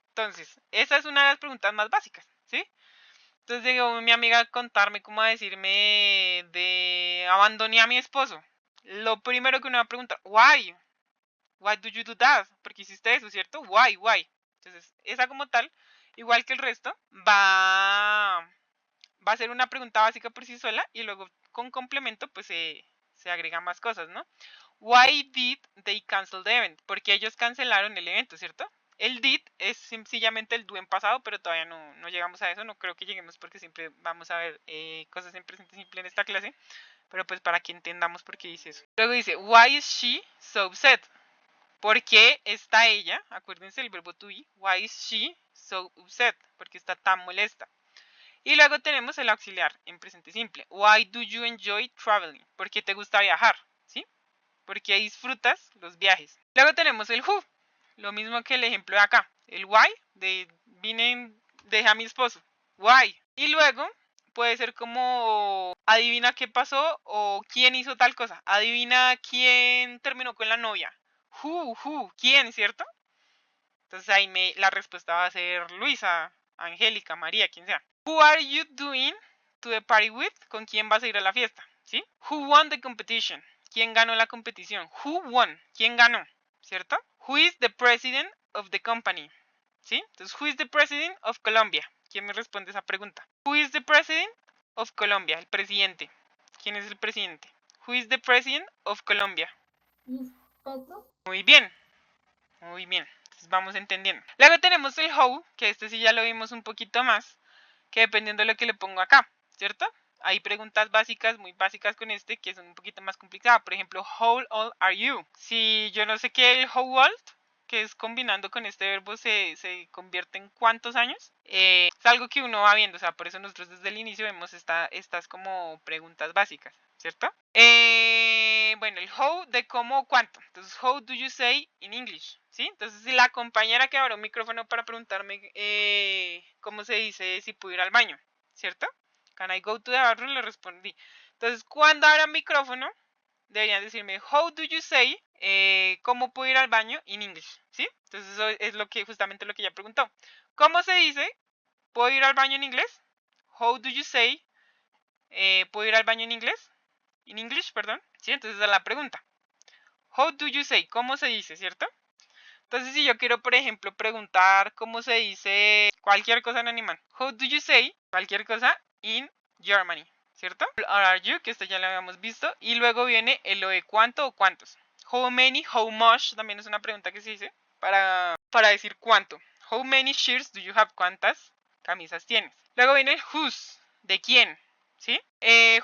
Entonces, esa es una de las preguntas más básicas, ¿sí? Entonces llegó mi amiga a contarme, cómo a decirme de abandoné a mi esposo. Lo primero que uno va a preguntar, why? Why do you do that? ¿Por qué hiciste eso, cierto? Why? Entonces, esa como tal, igual que el resto, va a ser una pregunta básica por sí sola y luego con complemento pues se agregan más cosas, ¿no? Why did they cancel the event? Porque ellos cancelaron el evento, ¿cierto? El did es sencillamente el do en pasado, pero todavía no llegamos a eso, no creo que lleguemos porque siempre vamos a ver cosas en presente simple en esta clase, pero pues para que entendamos por qué dice eso. Luego dice, why is she so upset? ¿Por qué está ella? Acuérdense el verbo to be. Why is she so upset? Porque está tan molesta. Y luego tenemos el auxiliar en presente simple. Why do you enjoy traveling? ¿Por qué te gusta viajar? ¿Sí? ¿Por qué disfrutas los viajes? Luego tenemos el who. Lo mismo que el ejemplo de acá. El why dejé a mi esposo. Why. Y luego puede ser como adivina qué pasó o quién hizo tal cosa. Adivina quién terminó con la novia. Who, ¿quién, cierto? Entonces ahí la respuesta va a ser Luisa, Angélica, María, quien sea. Who are you doing to the party with? ¿Con quién vas a ir a la fiesta? ¿Sí? Who won the competition? ¿Quién ganó la competición? Who won? ¿Quién ganó? ¿Cierto? Who is the president of the company? ¿Sí? Entonces, who is the president of Colombia? ¿Quién me responde esa pregunta? Who is the president of Colombia? El presidente. ¿Quién es el presidente? Who is the president of Colombia? Muy bien. Muy bien. Entonces vamos entendiendo. Luego tenemos el how, que este sí ya lo vimos un poquito más, que dependiendo de lo que le pongo acá, ¿cierto? Hay preguntas básicas, muy básicas con este, que son un poquito más complicadas. Por ejemplo, how old are you? Si yo no sé qué el how old, que es combinando con este verbo, se convierte en cuántos años, es algo que uno va viendo. O sea, por eso nosotros desde el inicio vemos estas como preguntas básicas, ¿cierto? Bueno, el how de cómo o cuánto. Entonces, how do you say in English? ¿Sí? Entonces, si la compañera que abrió un micrófono para preguntarme cómo se dice si puedo ir al baño, ¿cierto? Can I go to the bathroom? Le respondí. Entonces, cuando abra el micrófono, deberían decirme, how do you say, ¿cómo puedo ir al baño in English? ¿Sí? Entonces eso es justamente lo que ella preguntó. ¿Cómo se dice, puedo ir al baño en inglés? How do you say, ¿puedo ir al baño en inglés? In English, perdón. ¿Sí? Entonces esa es la pregunta. How do you say, ¿cómo se dice, cierto? Entonces si yo quiero, por ejemplo, preguntar cómo se dice cualquier cosa en alemán. How do you say, cualquier cosa, in Germany? ¿Cierto? Are you, que esto ya lo habíamos visto. Y luego viene el lo de cuánto o cuántos. How many, how much, también es una pregunta que se dice para decir cuánto. How many shirts do you have? ¿Cuántas camisas tienes? Luego viene el whose, de quién, ¿sí?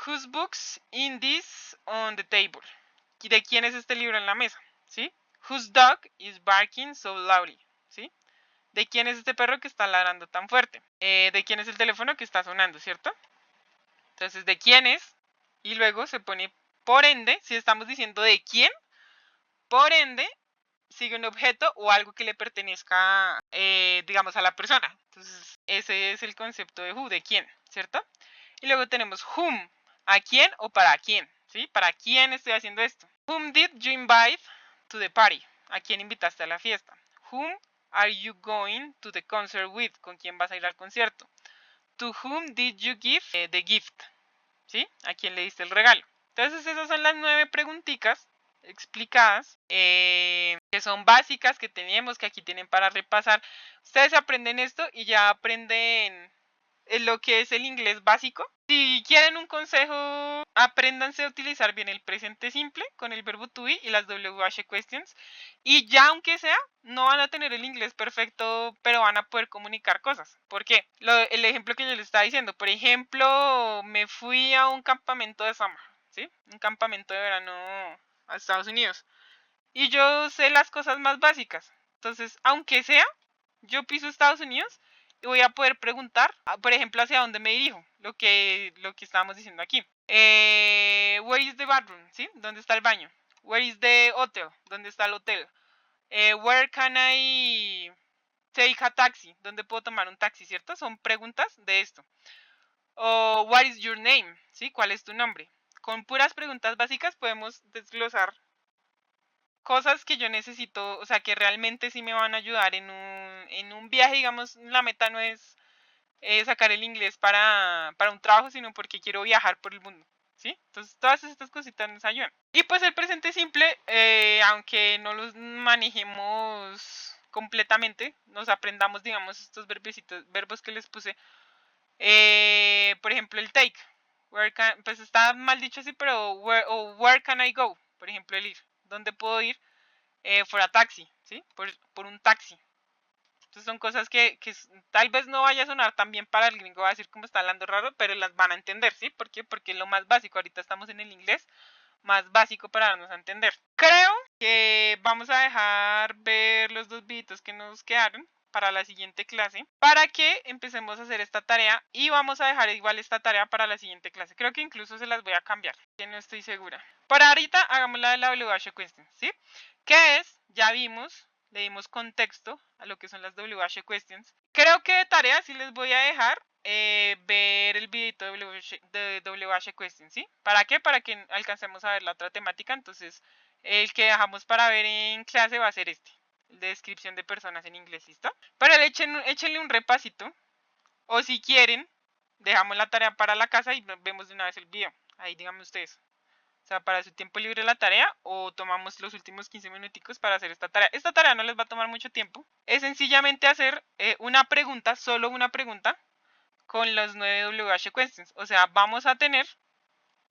Whose books in this on the table. ¿De quién es este libro en la mesa? ¿Sí? Whose dog is barking so loudly? ¿Sí? ¿De quién es este perro que está ladrando tan fuerte? ¿De quién es el teléfono que está sonando, cierto? Entonces, ¿de quién es? Y luego se pone por ende, si estamos diciendo de quién, por ende, sigue un objeto o algo que le pertenezca, digamos, a la persona. Entonces, ese es el concepto de who, de quién, ¿cierto? Y luego tenemos whom, a quién o para quién, ¿sí? ¿Para quién estoy haciendo esto? Whom did you invite to the party? ¿A quién invitaste a la fiesta? Whom are you going to the concert with? ¿Con quién vas a ir al concierto? To whom did you give the gift? ¿Sí? ¿A quién le diste el regalo? Entonces esas son las 9 preguntitas explicadas, que son básicas, que tenemos, que aquí tienen para repasar. Ustedes aprenden esto y ya aprenden lo que es el inglés básico. Si quieren un consejo, apréndanse a utilizar bien el presente simple con el verbo to be y las WH questions. Y ya aunque sea, no van a tener el inglés perfecto, pero van a poder comunicar cosas. ¿Por qué? El ejemplo que yo les estaba diciendo. Por ejemplo, me fui a un campamento de summer, ¿sí? Un campamento de verano a Estados Unidos. Y yo sé las cosas más básicas. Entonces, aunque sea, yo piso Estados Unidos y voy a poder preguntar, por ejemplo, hacia dónde me dirijo, lo que estábamos diciendo aquí. Where is the bathroom? ¿Sí? ¿Dónde está el baño? Where is the hotel? ¿Dónde está el hotel? Where can I take a taxi? ¿Dónde puedo tomar un taxi? ¿Cierto? Son preguntas de esto. O what is your name? ¿Sí? ¿Cuál es tu nombre? Con puras preguntas básicas podemos desglosar cosas que yo necesito, o sea, que realmente sí me van a ayudar en un viaje, digamos, la meta no es sacar el inglés para un trabajo, sino porque quiero viajar por el mundo, ¿sí? Entonces, todas estas cositas nos ayudan. Y pues el presente simple, aunque no los manejemos completamente, nos aprendamos, digamos, estos verbos que les puse. Por ejemplo, el take. Pues está mal dicho así, pero where can I go? Por ejemplo, el ir. ¿Dónde puedo ir? For a taxi, ¿sí? Por un taxi. Entonces son cosas que tal vez no vaya a sonar tan bien para el gringo, va a decir como está hablando raro, pero las van a entender, ¿sí? ¿Por qué? Porque es lo más básico. Ahorita estamos en el inglés más básico para darnos a entender. Creo que vamos a dejar ver los 2 videitos que nos quedaron para la siguiente clase, para que empecemos a hacer esta tarea y vamos a dejar igual esta tarea para la siguiente clase. Creo que incluso se las voy a cambiar, que no estoy segura. Para ahorita hagamos la de la WH question, ¿sí? ¿Qué es? Ya vimos, le dimos contexto a lo que son las WH questions. Creo que de tarea sí les voy a dejar ver el videito de WH questions, ¿sí? ¿Para qué? Para que alcancemos a ver la otra temática. Entonces, el que dejamos para ver en clase va a ser este, el de descripción de personas en inglés, ¿listo? Pero échenle un repasito, o si quieren, dejamos la tarea para la casa y vemos de una vez el video. Ahí díganme ustedes. O sea, para su tiempo libre la tarea o tomamos los últimos 15 minuticos para hacer esta tarea. Esta tarea no les va a tomar mucho tiempo. Es sencillamente hacer una pregunta, solo una pregunta, con los 9 WH questions. O sea, vamos a tener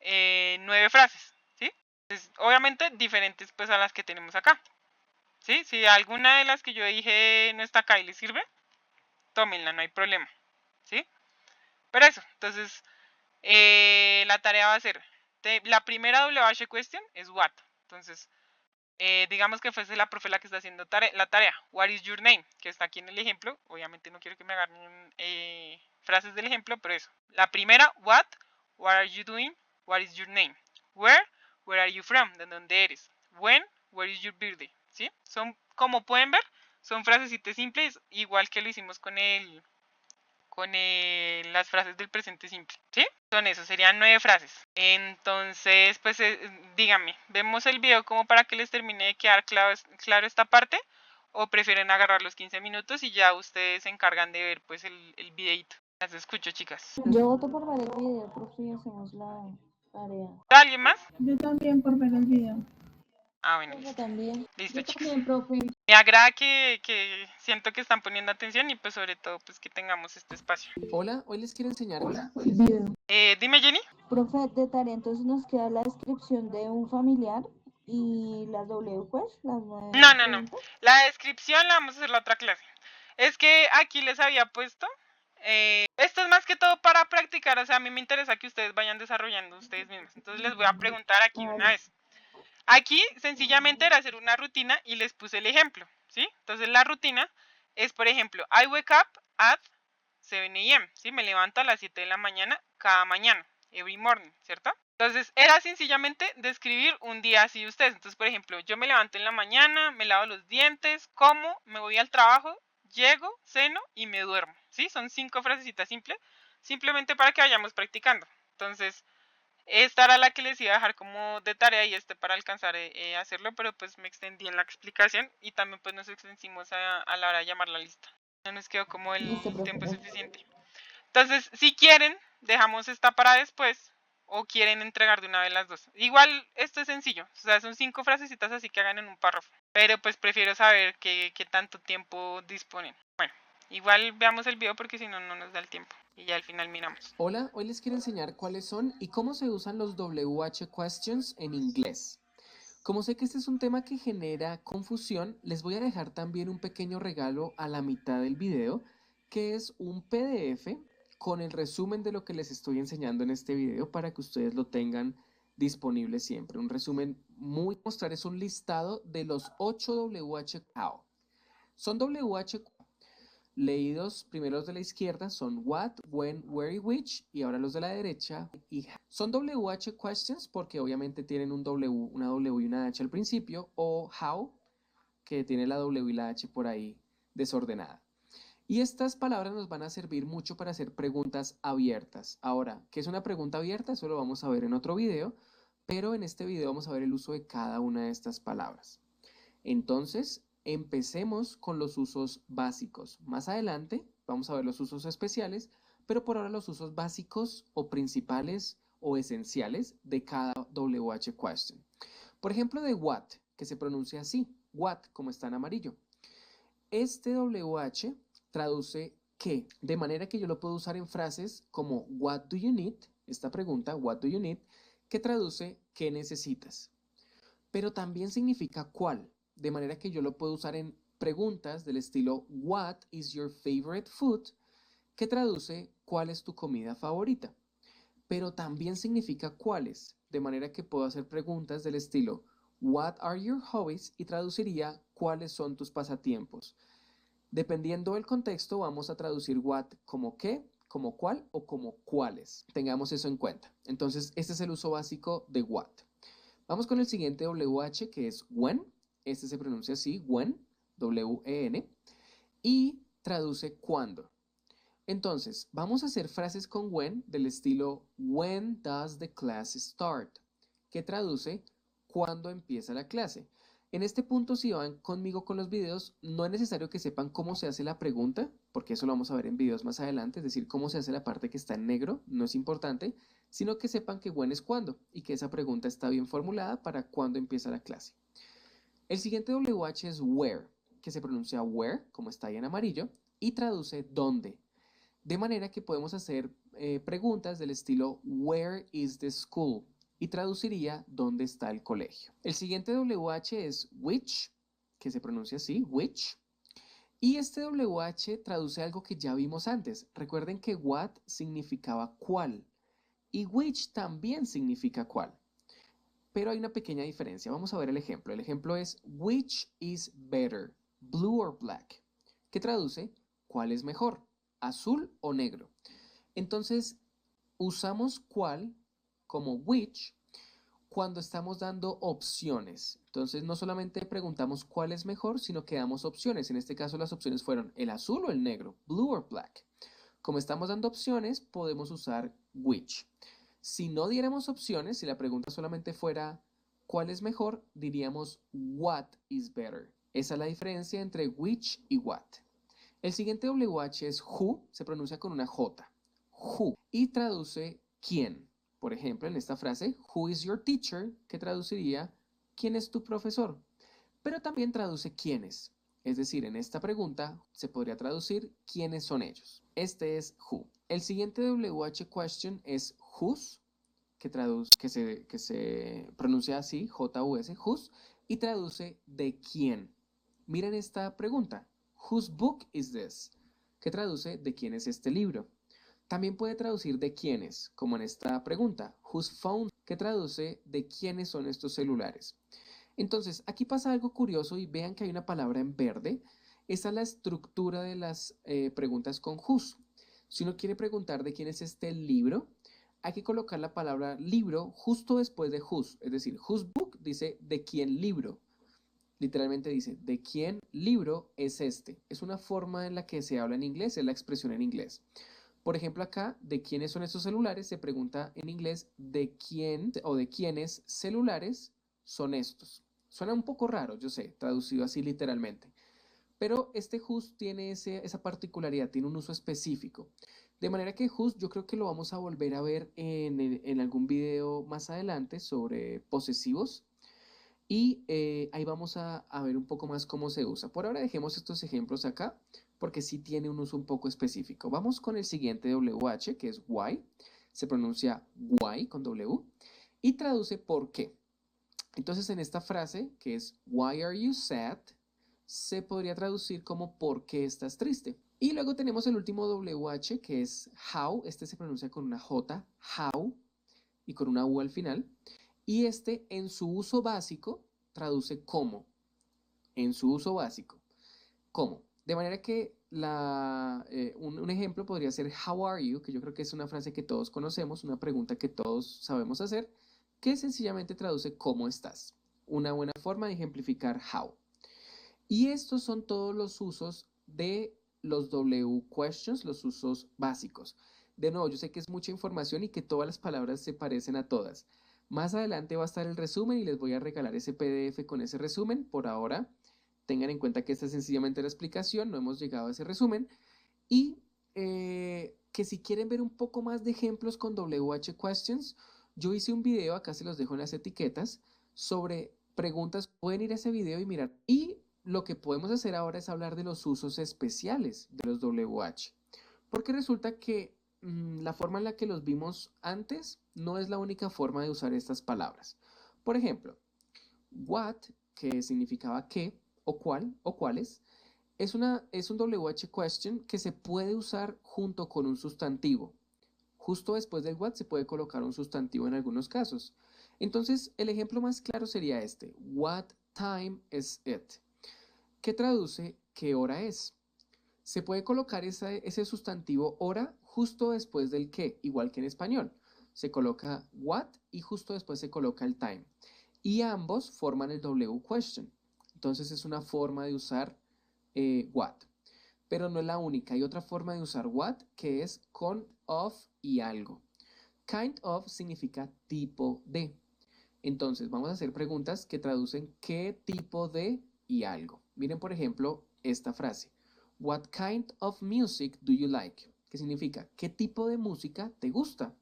9 frases, ¿sí? Entonces, obviamente diferentes pues a las que tenemos acá. ¿Sí? Si alguna de las que yo dije no está acá y les sirve, tómenla, no hay problema. ¿Sí? Pero eso, entonces la tarea va a ser, la primera WH question es what. Entonces, digamos que fuese la profe la que está haciendo la tarea. What is your name? Que está aquí en el ejemplo. Obviamente no quiero que me hagan frases del ejemplo, pero eso. La primera, what are you doing? What is your name? Where are you from? ¿De dónde eres? When, where is your birthday? ¿Sí? Son, como pueden ver, son frasecitas simples, igual que lo hicimos con las frases del presente simple, ¿sí? Son eso, serían 9 frases. Entonces, pues díganme, ¿vemos el video como para que les termine de quedar claro esta parte? ¿O prefieren agarrar los 15 minutos y ya ustedes se encargan de ver pues el videito? Las escucho, chicas. Yo voto por ver el video, profe, y hacemos la tarea. ¿Alguien más? Yo también por ver el video. Ah, bueno, Yo listo. también. Listo, Yo chicas. también, profe. Me agrada que siento que están poniendo atención y pues sobre todo pues que tengamos este espacio. Hola, hoy les quiero enseñar. Video. Dime, Jenny. Profe, de tarea entonces nos queda la descripción de un familiar y las W pues, las 9 No. preguntas. La descripción la vamos a hacer la otra clase. Es que aquí les había puesto. Esto es más que todo para practicar. O sea, a mí me interesa que ustedes vayan desarrollando ustedes mismos. Entonces les voy a preguntar aquí una vez. Aquí sencillamente era hacer una rutina y les puse el ejemplo, ¿sí? Entonces la rutina es, por ejemplo, I wake up at 7 a.m., ¿sí? Me levanto a las 7 de la mañana cada mañana, every morning, ¿cierto? Entonces era sencillamente describir un día así de ustedes. Entonces, por ejemplo, yo me levanto en la mañana, me lavo los dientes, como, me voy al trabajo, llego, ceno y me duermo, ¿sí? Son 5 frasecitas simples, simplemente para que vayamos practicando. Entonces, esta era la que les iba a dejar como de tarea y para alcanzar a hacerlo, pero pues me extendí en la explicación y también pues nos extendimos a la hora de llamar la lista. No nos quedó como el tiempo suficiente. Entonces, si quieren, dejamos esta para después o quieren entregar de una vez las dos. Igual, esto es sencillo, o sea, son 5 frasecitas así que hagan en un párrafo, pero pues prefiero saber qué tanto tiempo disponen. Bueno, igual veamos el video porque si no, no nos da el tiempo. Y ya al final miramos. Hola, hoy les quiero enseñar cuáles son y cómo se usan los WH questions en inglés. Como sé que este es un tema que genera confusión, les voy a dejar también un pequeño regalo a la mitad del video, que es un PDF con el resumen de lo que les estoy enseñando en este video para que ustedes lo tengan disponible siempre. Un resumen muy mostrar, es un listado de los 8 WH how. Son WH leídos, primero los de la izquierda son what, when, where y which, y ahora los de la derecha y how. Son WH questions porque obviamente tienen un W, una W y una H al principio, o how, que tiene la W y la H por ahí desordenada. Y estas palabras nos van a servir mucho para hacer preguntas abiertas. Ahora, ¿qué es una pregunta abierta? Eso lo vamos a ver en otro video, pero en este video vamos a ver el uso de cada una de estas palabras. Entonces, empecemos con los usos básicos. Más adelante vamos a ver los usos especiales, pero por ahora los usos básicos o principales o esenciales de cada WH question. Por ejemplo, de what, que se pronuncia así, what, como está en amarillo. Este WH traduce qué, de manera que yo lo puedo usar en frases como what do you need, esta pregunta, what do you need, que traduce qué necesitas. Pero también significa cuál, de manera que yo lo puedo usar en preguntas del estilo what is your favorite food, que traduce cuál es tu comida favorita. Pero también significa cuáles, de manera que puedo hacer preguntas del estilo what are your hobbies y traduciría cuáles son tus pasatiempos. Dependiendo del contexto vamos a traducir what como qué, como cuál o como cuáles. Tengamos eso en cuenta. Entonces este es el uso básico de what. Vamos con el siguiente WH que es when. Este se pronuncia así, when, W-E-N, y traduce cuándo. Entonces, vamos a hacer frases con when del estilo when does the class start, que traduce cuándo empieza la clase. En este punto, si van conmigo con los videos, no es necesario que sepan cómo se hace la pregunta, porque eso lo vamos a ver en videos más adelante, es decir, cómo se hace la parte que está en negro, no es importante, sino que sepan que when es cuándo y que esa pregunta está bien formulada para cuándo empieza la clase. El siguiente WH es where, que se pronuncia where, como está ahí en amarillo, y traduce dónde. De manera que podemos hacer preguntas del estilo where is the school, y traduciría dónde está el colegio. El siguiente WH es which, que se pronuncia así, which, y este WH traduce algo que ya vimos antes. Recuerden que what significaba cuál, y which también significa cuál. Pero hay una pequeña diferencia. Vamos a ver el ejemplo. El ejemplo es which is better, blue or black, que traduce cuál es mejor, azul o negro. Entonces, usamos cuál como which cuando estamos dando opciones. Entonces, no solamente preguntamos cuál es mejor, sino que damos opciones. En este caso, las opciones fueron el azul o el negro, blue or black. Como estamos dando opciones, podemos usar which. Si no diéramos opciones, si la pregunta solamente fuera ¿cuál es mejor?, diríamos what is better. Esa es la diferencia entre which y what. El siguiente WH es who, se pronuncia con una J. Who. Y traduce quién. Por ejemplo, en esta frase, who is your teacher, que traduciría ¿quién es tu profesor? Pero también traduce quiénes. Es decir, en esta pregunta se podría traducir quiénes son ellos. Este es who. El siguiente WH question es whose, que se pronuncia así, J-U-S, whose, y traduce de quién. Miren esta pregunta. Whose book is this? Que traduce de quién es este libro. También puede traducir de quiénes, como en esta pregunta. Whose phone? Que traduce de quiénes son estos celulares. Entonces, aquí pasa algo curioso y vean que hay una palabra en verde. Esa es la estructura de las preguntas con whose. Si uno quiere preguntar de quién es este libro, hay que colocar la palabra libro justo después de whose. Es decir, whose book dice de quién libro. Literalmente dice, ¿de quién libro es este? Es una forma en la que se habla en inglés, es la expresión en inglés. Por ejemplo, acá, ¿de quiénes son estos celulares? Se pregunta en inglés, ¿de quién o de quiénes celulares son estos? Suena un poco raro, yo sé, traducido así literalmente. Pero este whose tiene esa particularidad, tiene un uso específico. De manera que whose yo creo que lo vamos a volver a ver en algún video más adelante sobre posesivos. Y ahí vamos a ver un poco más cómo se usa. Por ahora dejemos estos ejemplos acá, porque sí tiene un uso un poco específico. Vamos con el siguiente WH, que es why. Se pronuncia why con W. Y traduce por qué. Entonces en esta frase, que es why are you sad, se podría traducir como ¿por qué estás triste? Y luego tenemos el último WH, que es how. Este se pronuncia con una J, how, y con una U al final. Y este en su uso básico traduce cómo. En su uso básico. ¿Cómo? De manera que un ejemplo podría ser how are you, que yo creo que es una frase que todos conocemos, una pregunta que todos sabemos hacer, que sencillamente traduce ¿cómo estás? Una buena forma de ejemplificar how. Y estos son todos los usos de los W questions, los usos básicos. De nuevo, yo sé que es mucha información y que todas las palabras se parecen a todas. Más adelante va a estar el resumen y les voy a regalar ese PDF con ese resumen. Por ahora, tengan en cuenta que esta es sencillamente la explicación, no hemos llegado a ese resumen. Y que si quieren ver un poco más de ejemplos con WH questions, yo hice un video, acá se los dejo en las etiquetas, sobre preguntas. Pueden ir a ese video y mirar. Y lo que podemos hacer ahora es hablar de los usos especiales de los WH. Porque resulta que la forma en la que los vimos antes no es la única forma de usar estas palabras. Por ejemplo, what, que significaba qué, o cuál, o cuáles, es un WH question que se puede usar junto con un sustantivo. Justo después del what se puede colocar un sustantivo en algunos casos. Entonces, el ejemplo más claro sería este. What time is it? ¿Qué traduce qué hora es? Se puede colocar ese sustantivo hora justo después del qué, igual que en español. Se coloca what y justo después se coloca el time. Y ambos forman el W question. Entonces es una forma de usar what. Pero no es la única. Hay otra forma de usar what que es con of y algo. Kind of significa tipo de. Entonces vamos a hacer preguntas que traducen qué tipo de y algo. Miren por ejemplo esta frase. What kind of music do you like? ¿Qué significa? ¿Qué tipo de música te gusta?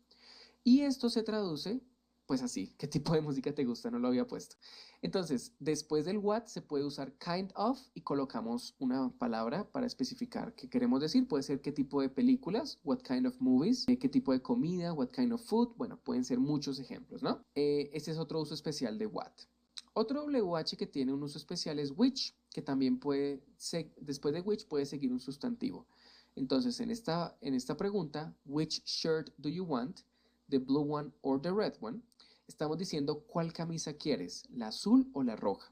Y esto se traduce, pues así, ¿qué tipo de música te gusta? No lo había puesto. Entonces, después del what se puede usar kind of y colocamos una palabra para especificar qué queremos decir. Puede ser qué tipo de películas, what kind of movies, qué tipo de comida, what kind of food. Bueno, pueden ser muchos ejemplos, ¿no? Este es otro uso especial de what. Otro WH que tiene un uso especial es which, que también después de which puede seguir un sustantivo. Entonces, en esta pregunta, which shirt do you want? The blue one or the red one? Estamos diciendo cuál camisa quieres, la azul o la roja.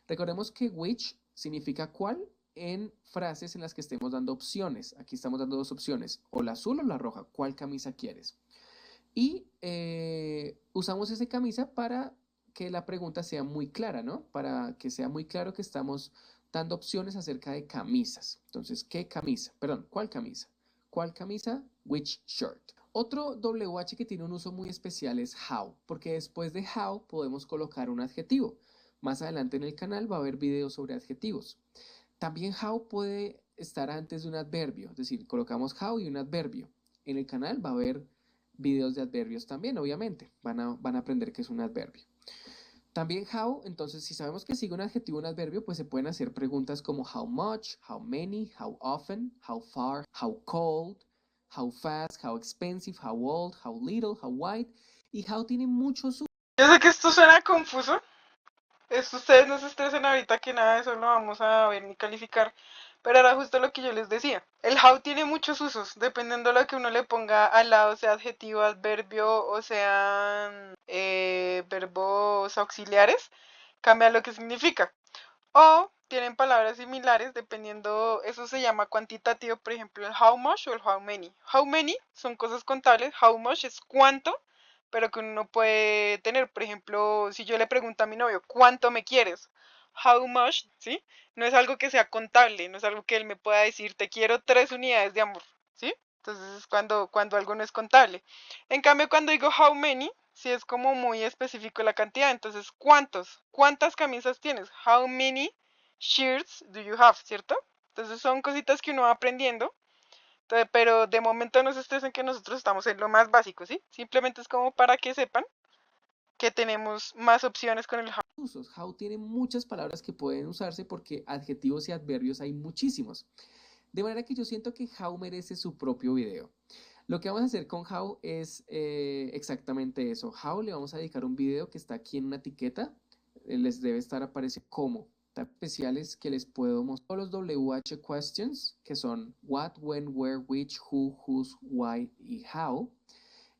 Recordemos que which significa cuál en frases en las que estemos dando opciones. Aquí estamos dando dos opciones, o la azul o la roja, ¿cuál camisa quieres? Y usamos esa camisa para que la pregunta sea muy clara, ¿no? Para que sea muy claro que estamos dando opciones acerca de camisas. Entonces, ¿qué camisa? Perdón, ¿cuál camisa? ¿Cuál camisa? Which shirt? Otro WH que tiene un uso muy especial es how, porque después de how podemos colocar un adjetivo. Más adelante en el canal va a haber videos sobre adjetivos. También how puede estar antes de un adverbio, es decir, colocamos how y un adverbio. En el canal va a haber videos de adverbios también, obviamente. Van a aprender qué es un adverbio. También how, entonces si sabemos que sigue un adjetivo, un adverbio, pues se pueden hacer preguntas como how much, how many, how often, how far, how cold, how fast, how expensive, how old, how little, how wide. Y how tiene muchos usos. Yo sé que esto suena confuso. Ustedes no se estresen ahorita que nada de eso lo vamos a ver ni calificar. Pero era justo lo que yo les decía. El how tiene muchos usos, dependiendo de lo que uno le ponga al lado, sea adjetivo, adverbio o sean verbos auxiliares, cambia lo que significa. O tienen palabras similares, dependiendo, eso se llama cuantitativo, por ejemplo, el how much o el how many. How many son cosas contables, how much es cuánto, pero que uno puede tener, por ejemplo, si yo le pregunto a mi novio, ¿cuánto me quieres? How much, ¿sí? No es algo que sea contable, no es algo que él me pueda decir, te quiero 3 unidades de amor, ¿sí? Entonces es cuando algo no es contable. En cambio, cuando digo how many, sí es como muy específico la cantidad. Entonces, ¿cuántas camisas tienes? How many shirts do you have? ¿Cierto? Entonces son cositas que uno va aprendiendo. Entonces, pero de momento no se estresen que nosotros estamos en lo más básico, ¿sí? Simplemente es como para que sepan que tenemos más opciones con el how. Usos. How tiene muchas palabras que pueden usarse porque adjetivos y adverbios hay muchísimos. De manera que yo siento que how merece su propio video. Lo que vamos a hacer con how es exactamente eso. How le vamos a dedicar un video que está aquí en una etiqueta. Les debe estar apareciendo como especiales que les puedo mostrar. Los WH questions, que son what, when, where, which, who, whose, why y how.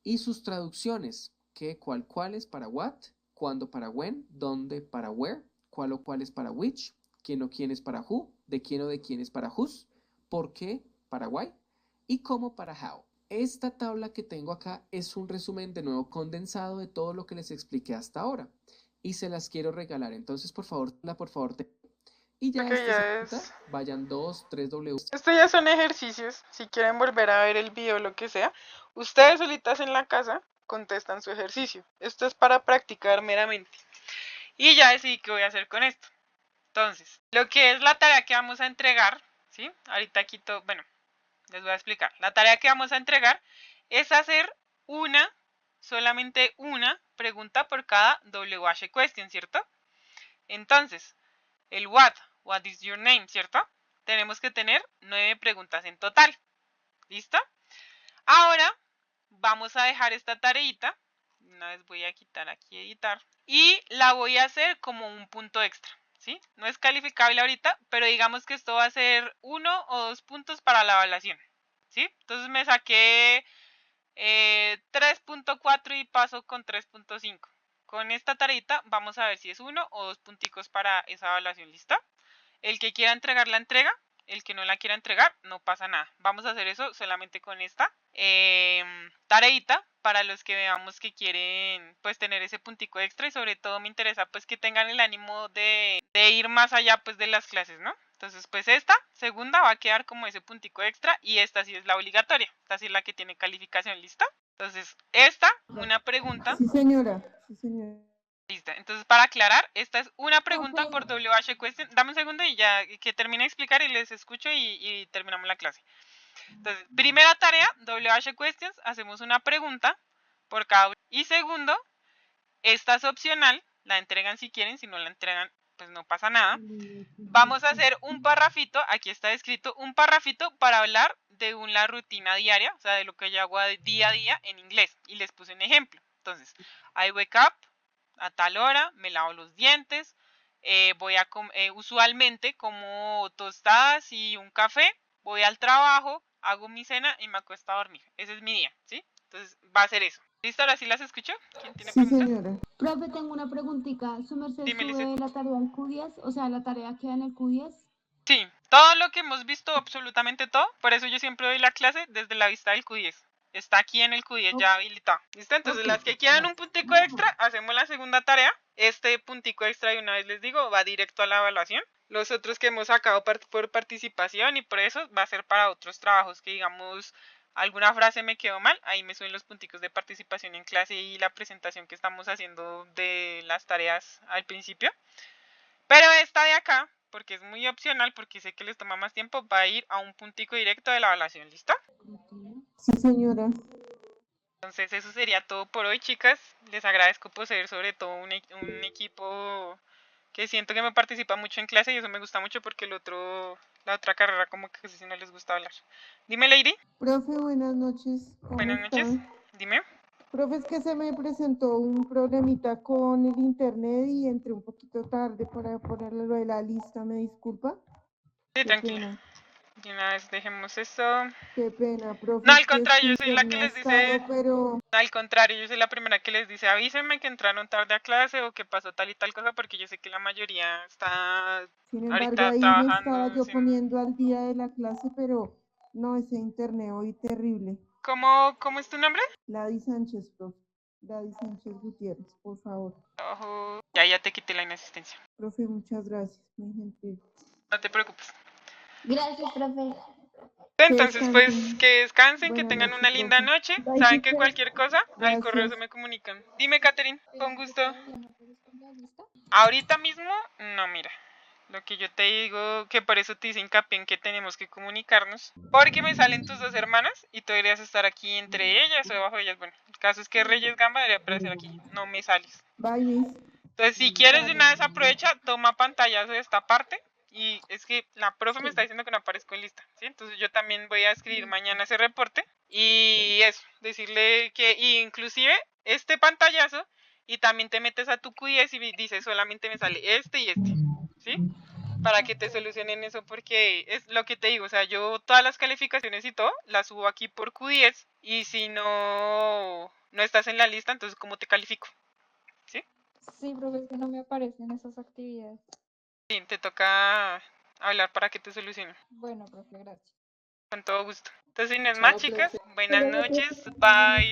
Y sus traducciones, qué, cuál, cuáles para what, cuándo para when, dónde para where, cuál o cuáles para which, quién o quién es para who, de quién o de quién es para whose, por qué para why y cómo para how. Esta tabla que tengo acá es un resumen de nuevo condensado de todo lo que les expliqué hasta ahora y se las quiero regalar. Entonces, por favor, y ya Okay, ya es. vayan 2, 3 W. Estos ya son ejercicios. Si quieren volver a ver el video o lo que sea, ustedes solitas en la casa contestan su ejercicio. Esto es para practicar meramente. Y ya decidí qué voy a hacer con esto. Entonces, lo que es la tarea que vamos a entregar, ¿sí? Ahorita quito, bueno, les voy a explicar. La tarea que vamos a entregar es hacer solamente una pregunta por cada WH question, ¿cierto? Entonces, el what is your name, ¿cierto? Tenemos que tener 9 preguntas en total. ¿Listo? Ahora vamos a dejar esta tareita. Una vez voy a quitar aquí editar. Y la voy a hacer como un punto extra. ¿Sí? No es calificable ahorita, pero digamos que esto va a ser 1 o 2 puntos para la evaluación. ¿Sí? Entonces me saqué 3.4 y paso con 3.5. Con esta tareita vamos a ver si es 1 o 2 punticos para esa evaluación. ¿Lista? El que quiera entregar la entrega, el que no la quiera entregar, no pasa nada. Vamos a hacer eso solamente con esta tareita para los que veamos que quieren pues tener ese puntico extra y sobre todo me interesa pues que tengan el ánimo de ir más allá pues de las clases, ¿no? Entonces pues esta segunda va a quedar como ese puntico extra y esta sí es la obligatoria, esta sí es la que tiene calificación, ¿lista? Entonces esta, una pregunta. Sí, señora. Sí, señora. Lista. Entonces, para aclarar, esta es una pregunta por WH question. Dame un segundo y ya que termine de explicar y les escucho y terminamos la clase. Entonces, primera tarea, WH questions, hacemos una pregunta por cada uno. Y segundo, esta es opcional, la entregan si quieren, si no la entregan, pues no pasa nada. Vamos a hacer un parrafito, aquí está escrito, un parrafito para hablar de una rutina diaria, o sea, de lo que yo hago día a día en inglés. Y les puse un ejemplo. Entonces, I wake up a tal hora, me lavo los dientes, usualmente como tostadas y un café, voy al trabajo, hago mi cena y me acuesto a dormir. Ese es mi día, ¿sí? Entonces va a ser eso. ¿Listo? ¿Ahora sí las escucho? ¿Quién tiene preguntas? Señora. Profe, tengo una preguntita. ¿Su merced Dime, sube Lizeth. la tarea al Q10? O sea, la tarea queda en el Q10. Sí, todo lo que hemos visto, absolutamente todo, por eso yo siempre doy la clase desde la vista del Q10. Está aquí en el Q10 ya habilitado. ¿Listo? Entonces las que quieran un puntico extra, hacemos la segunda tarea. Este puntico extra, y una vez les digo, va directo a la evaluación. Los otros que hemos sacado por participación y por eso va a ser para otros trabajos que digamos alguna frase me quedó mal, ahí me suben los punticos de participación en clase y la presentación que estamos haciendo de las tareas al principio. Pero esta de acá, porque es muy opcional, porque sé que les toma más tiempo, va a ir a un puntico directo de la evaluación, ¿listo? Sí, señora. Entonces eso sería todo por hoy, chicas. Les agradezco por ser sobre todo un equipo que siento que me participa mucho en clase y eso me gusta mucho porque la otra carrera como que casi no les gusta hablar. Dime, Lady. Profe, buenas noches. ¿Cómo Buenas noches. está? Dime. Profe, es que se me presentó un problemita con el internet y entré un poquito tarde para ponerle lo de la lista, ¿me disculpa? Sí, Qué tranquila. pena. De una vez dejemos eso. Qué pena, profe. No, es al que contrario, yo este soy la que internet les ha dice... estado, pero... Al contrario, yo soy la primera que les dice, avísenme que entraron tarde a clase o que pasó tal y tal cosa, porque yo sé que la mayoría está Sin embargo, ahorita ahí me estaba trabajando. yo poniendo al día de la clase, pero no, ese internet hoy terrible. ¿Cómo es tu nombre? Lady Sánchez, profe. Lady Sánchez Gutiérrez, por favor. Ojo. Ya te quité la inasistencia. Profe, muchas gracias, muy gentil. No te preocupes. Gracias, profe. Entonces, pues, descansen. que descansen, que Buenas tengan noches, una linda profe. noche. Bye, Saben que teacher. cualquier cosa, al correo se Gracias. me comunican. Dime, Catherine, con ¿Yo gusto. todavía no aparezco en la lista? Ahorita mismo, no, mira. Lo que yo te digo, que por eso te hice hincapié en que tenemos que comunicarnos. Porque me salen tus dos hermanas y tú deberías estar aquí entre ellas o debajo de ellas. Bueno, el caso es que Reyes Gamba debería aparecer aquí. No me sales. Bye, Miss. Entonces, si quieres de una vez aprovecha, toma pantallazo de esta parte. Y es que la profe me está diciendo que no aparezco en lista, ¿sí? Entonces yo también voy a escribir mañana ese reporte. Y eso, decirle que inclusive este pantallazo y también te metes a tu Q10 y dices solamente me sale este y este, ¿sí? Para que te solucionen eso porque es lo que te digo, o sea, yo todas las calificaciones y todo las subo aquí por Q10 y si no estás en la lista, entonces ¿cómo te califico? ¿Sí? Sí, profe, es que no me aparecen esas actividades. Sí, te toca hablar para que te solucionen. Bueno, profe, gracias. Con todo gusto. Entonces, sin es Chao, más, chicas, profe. buenas noches, bye.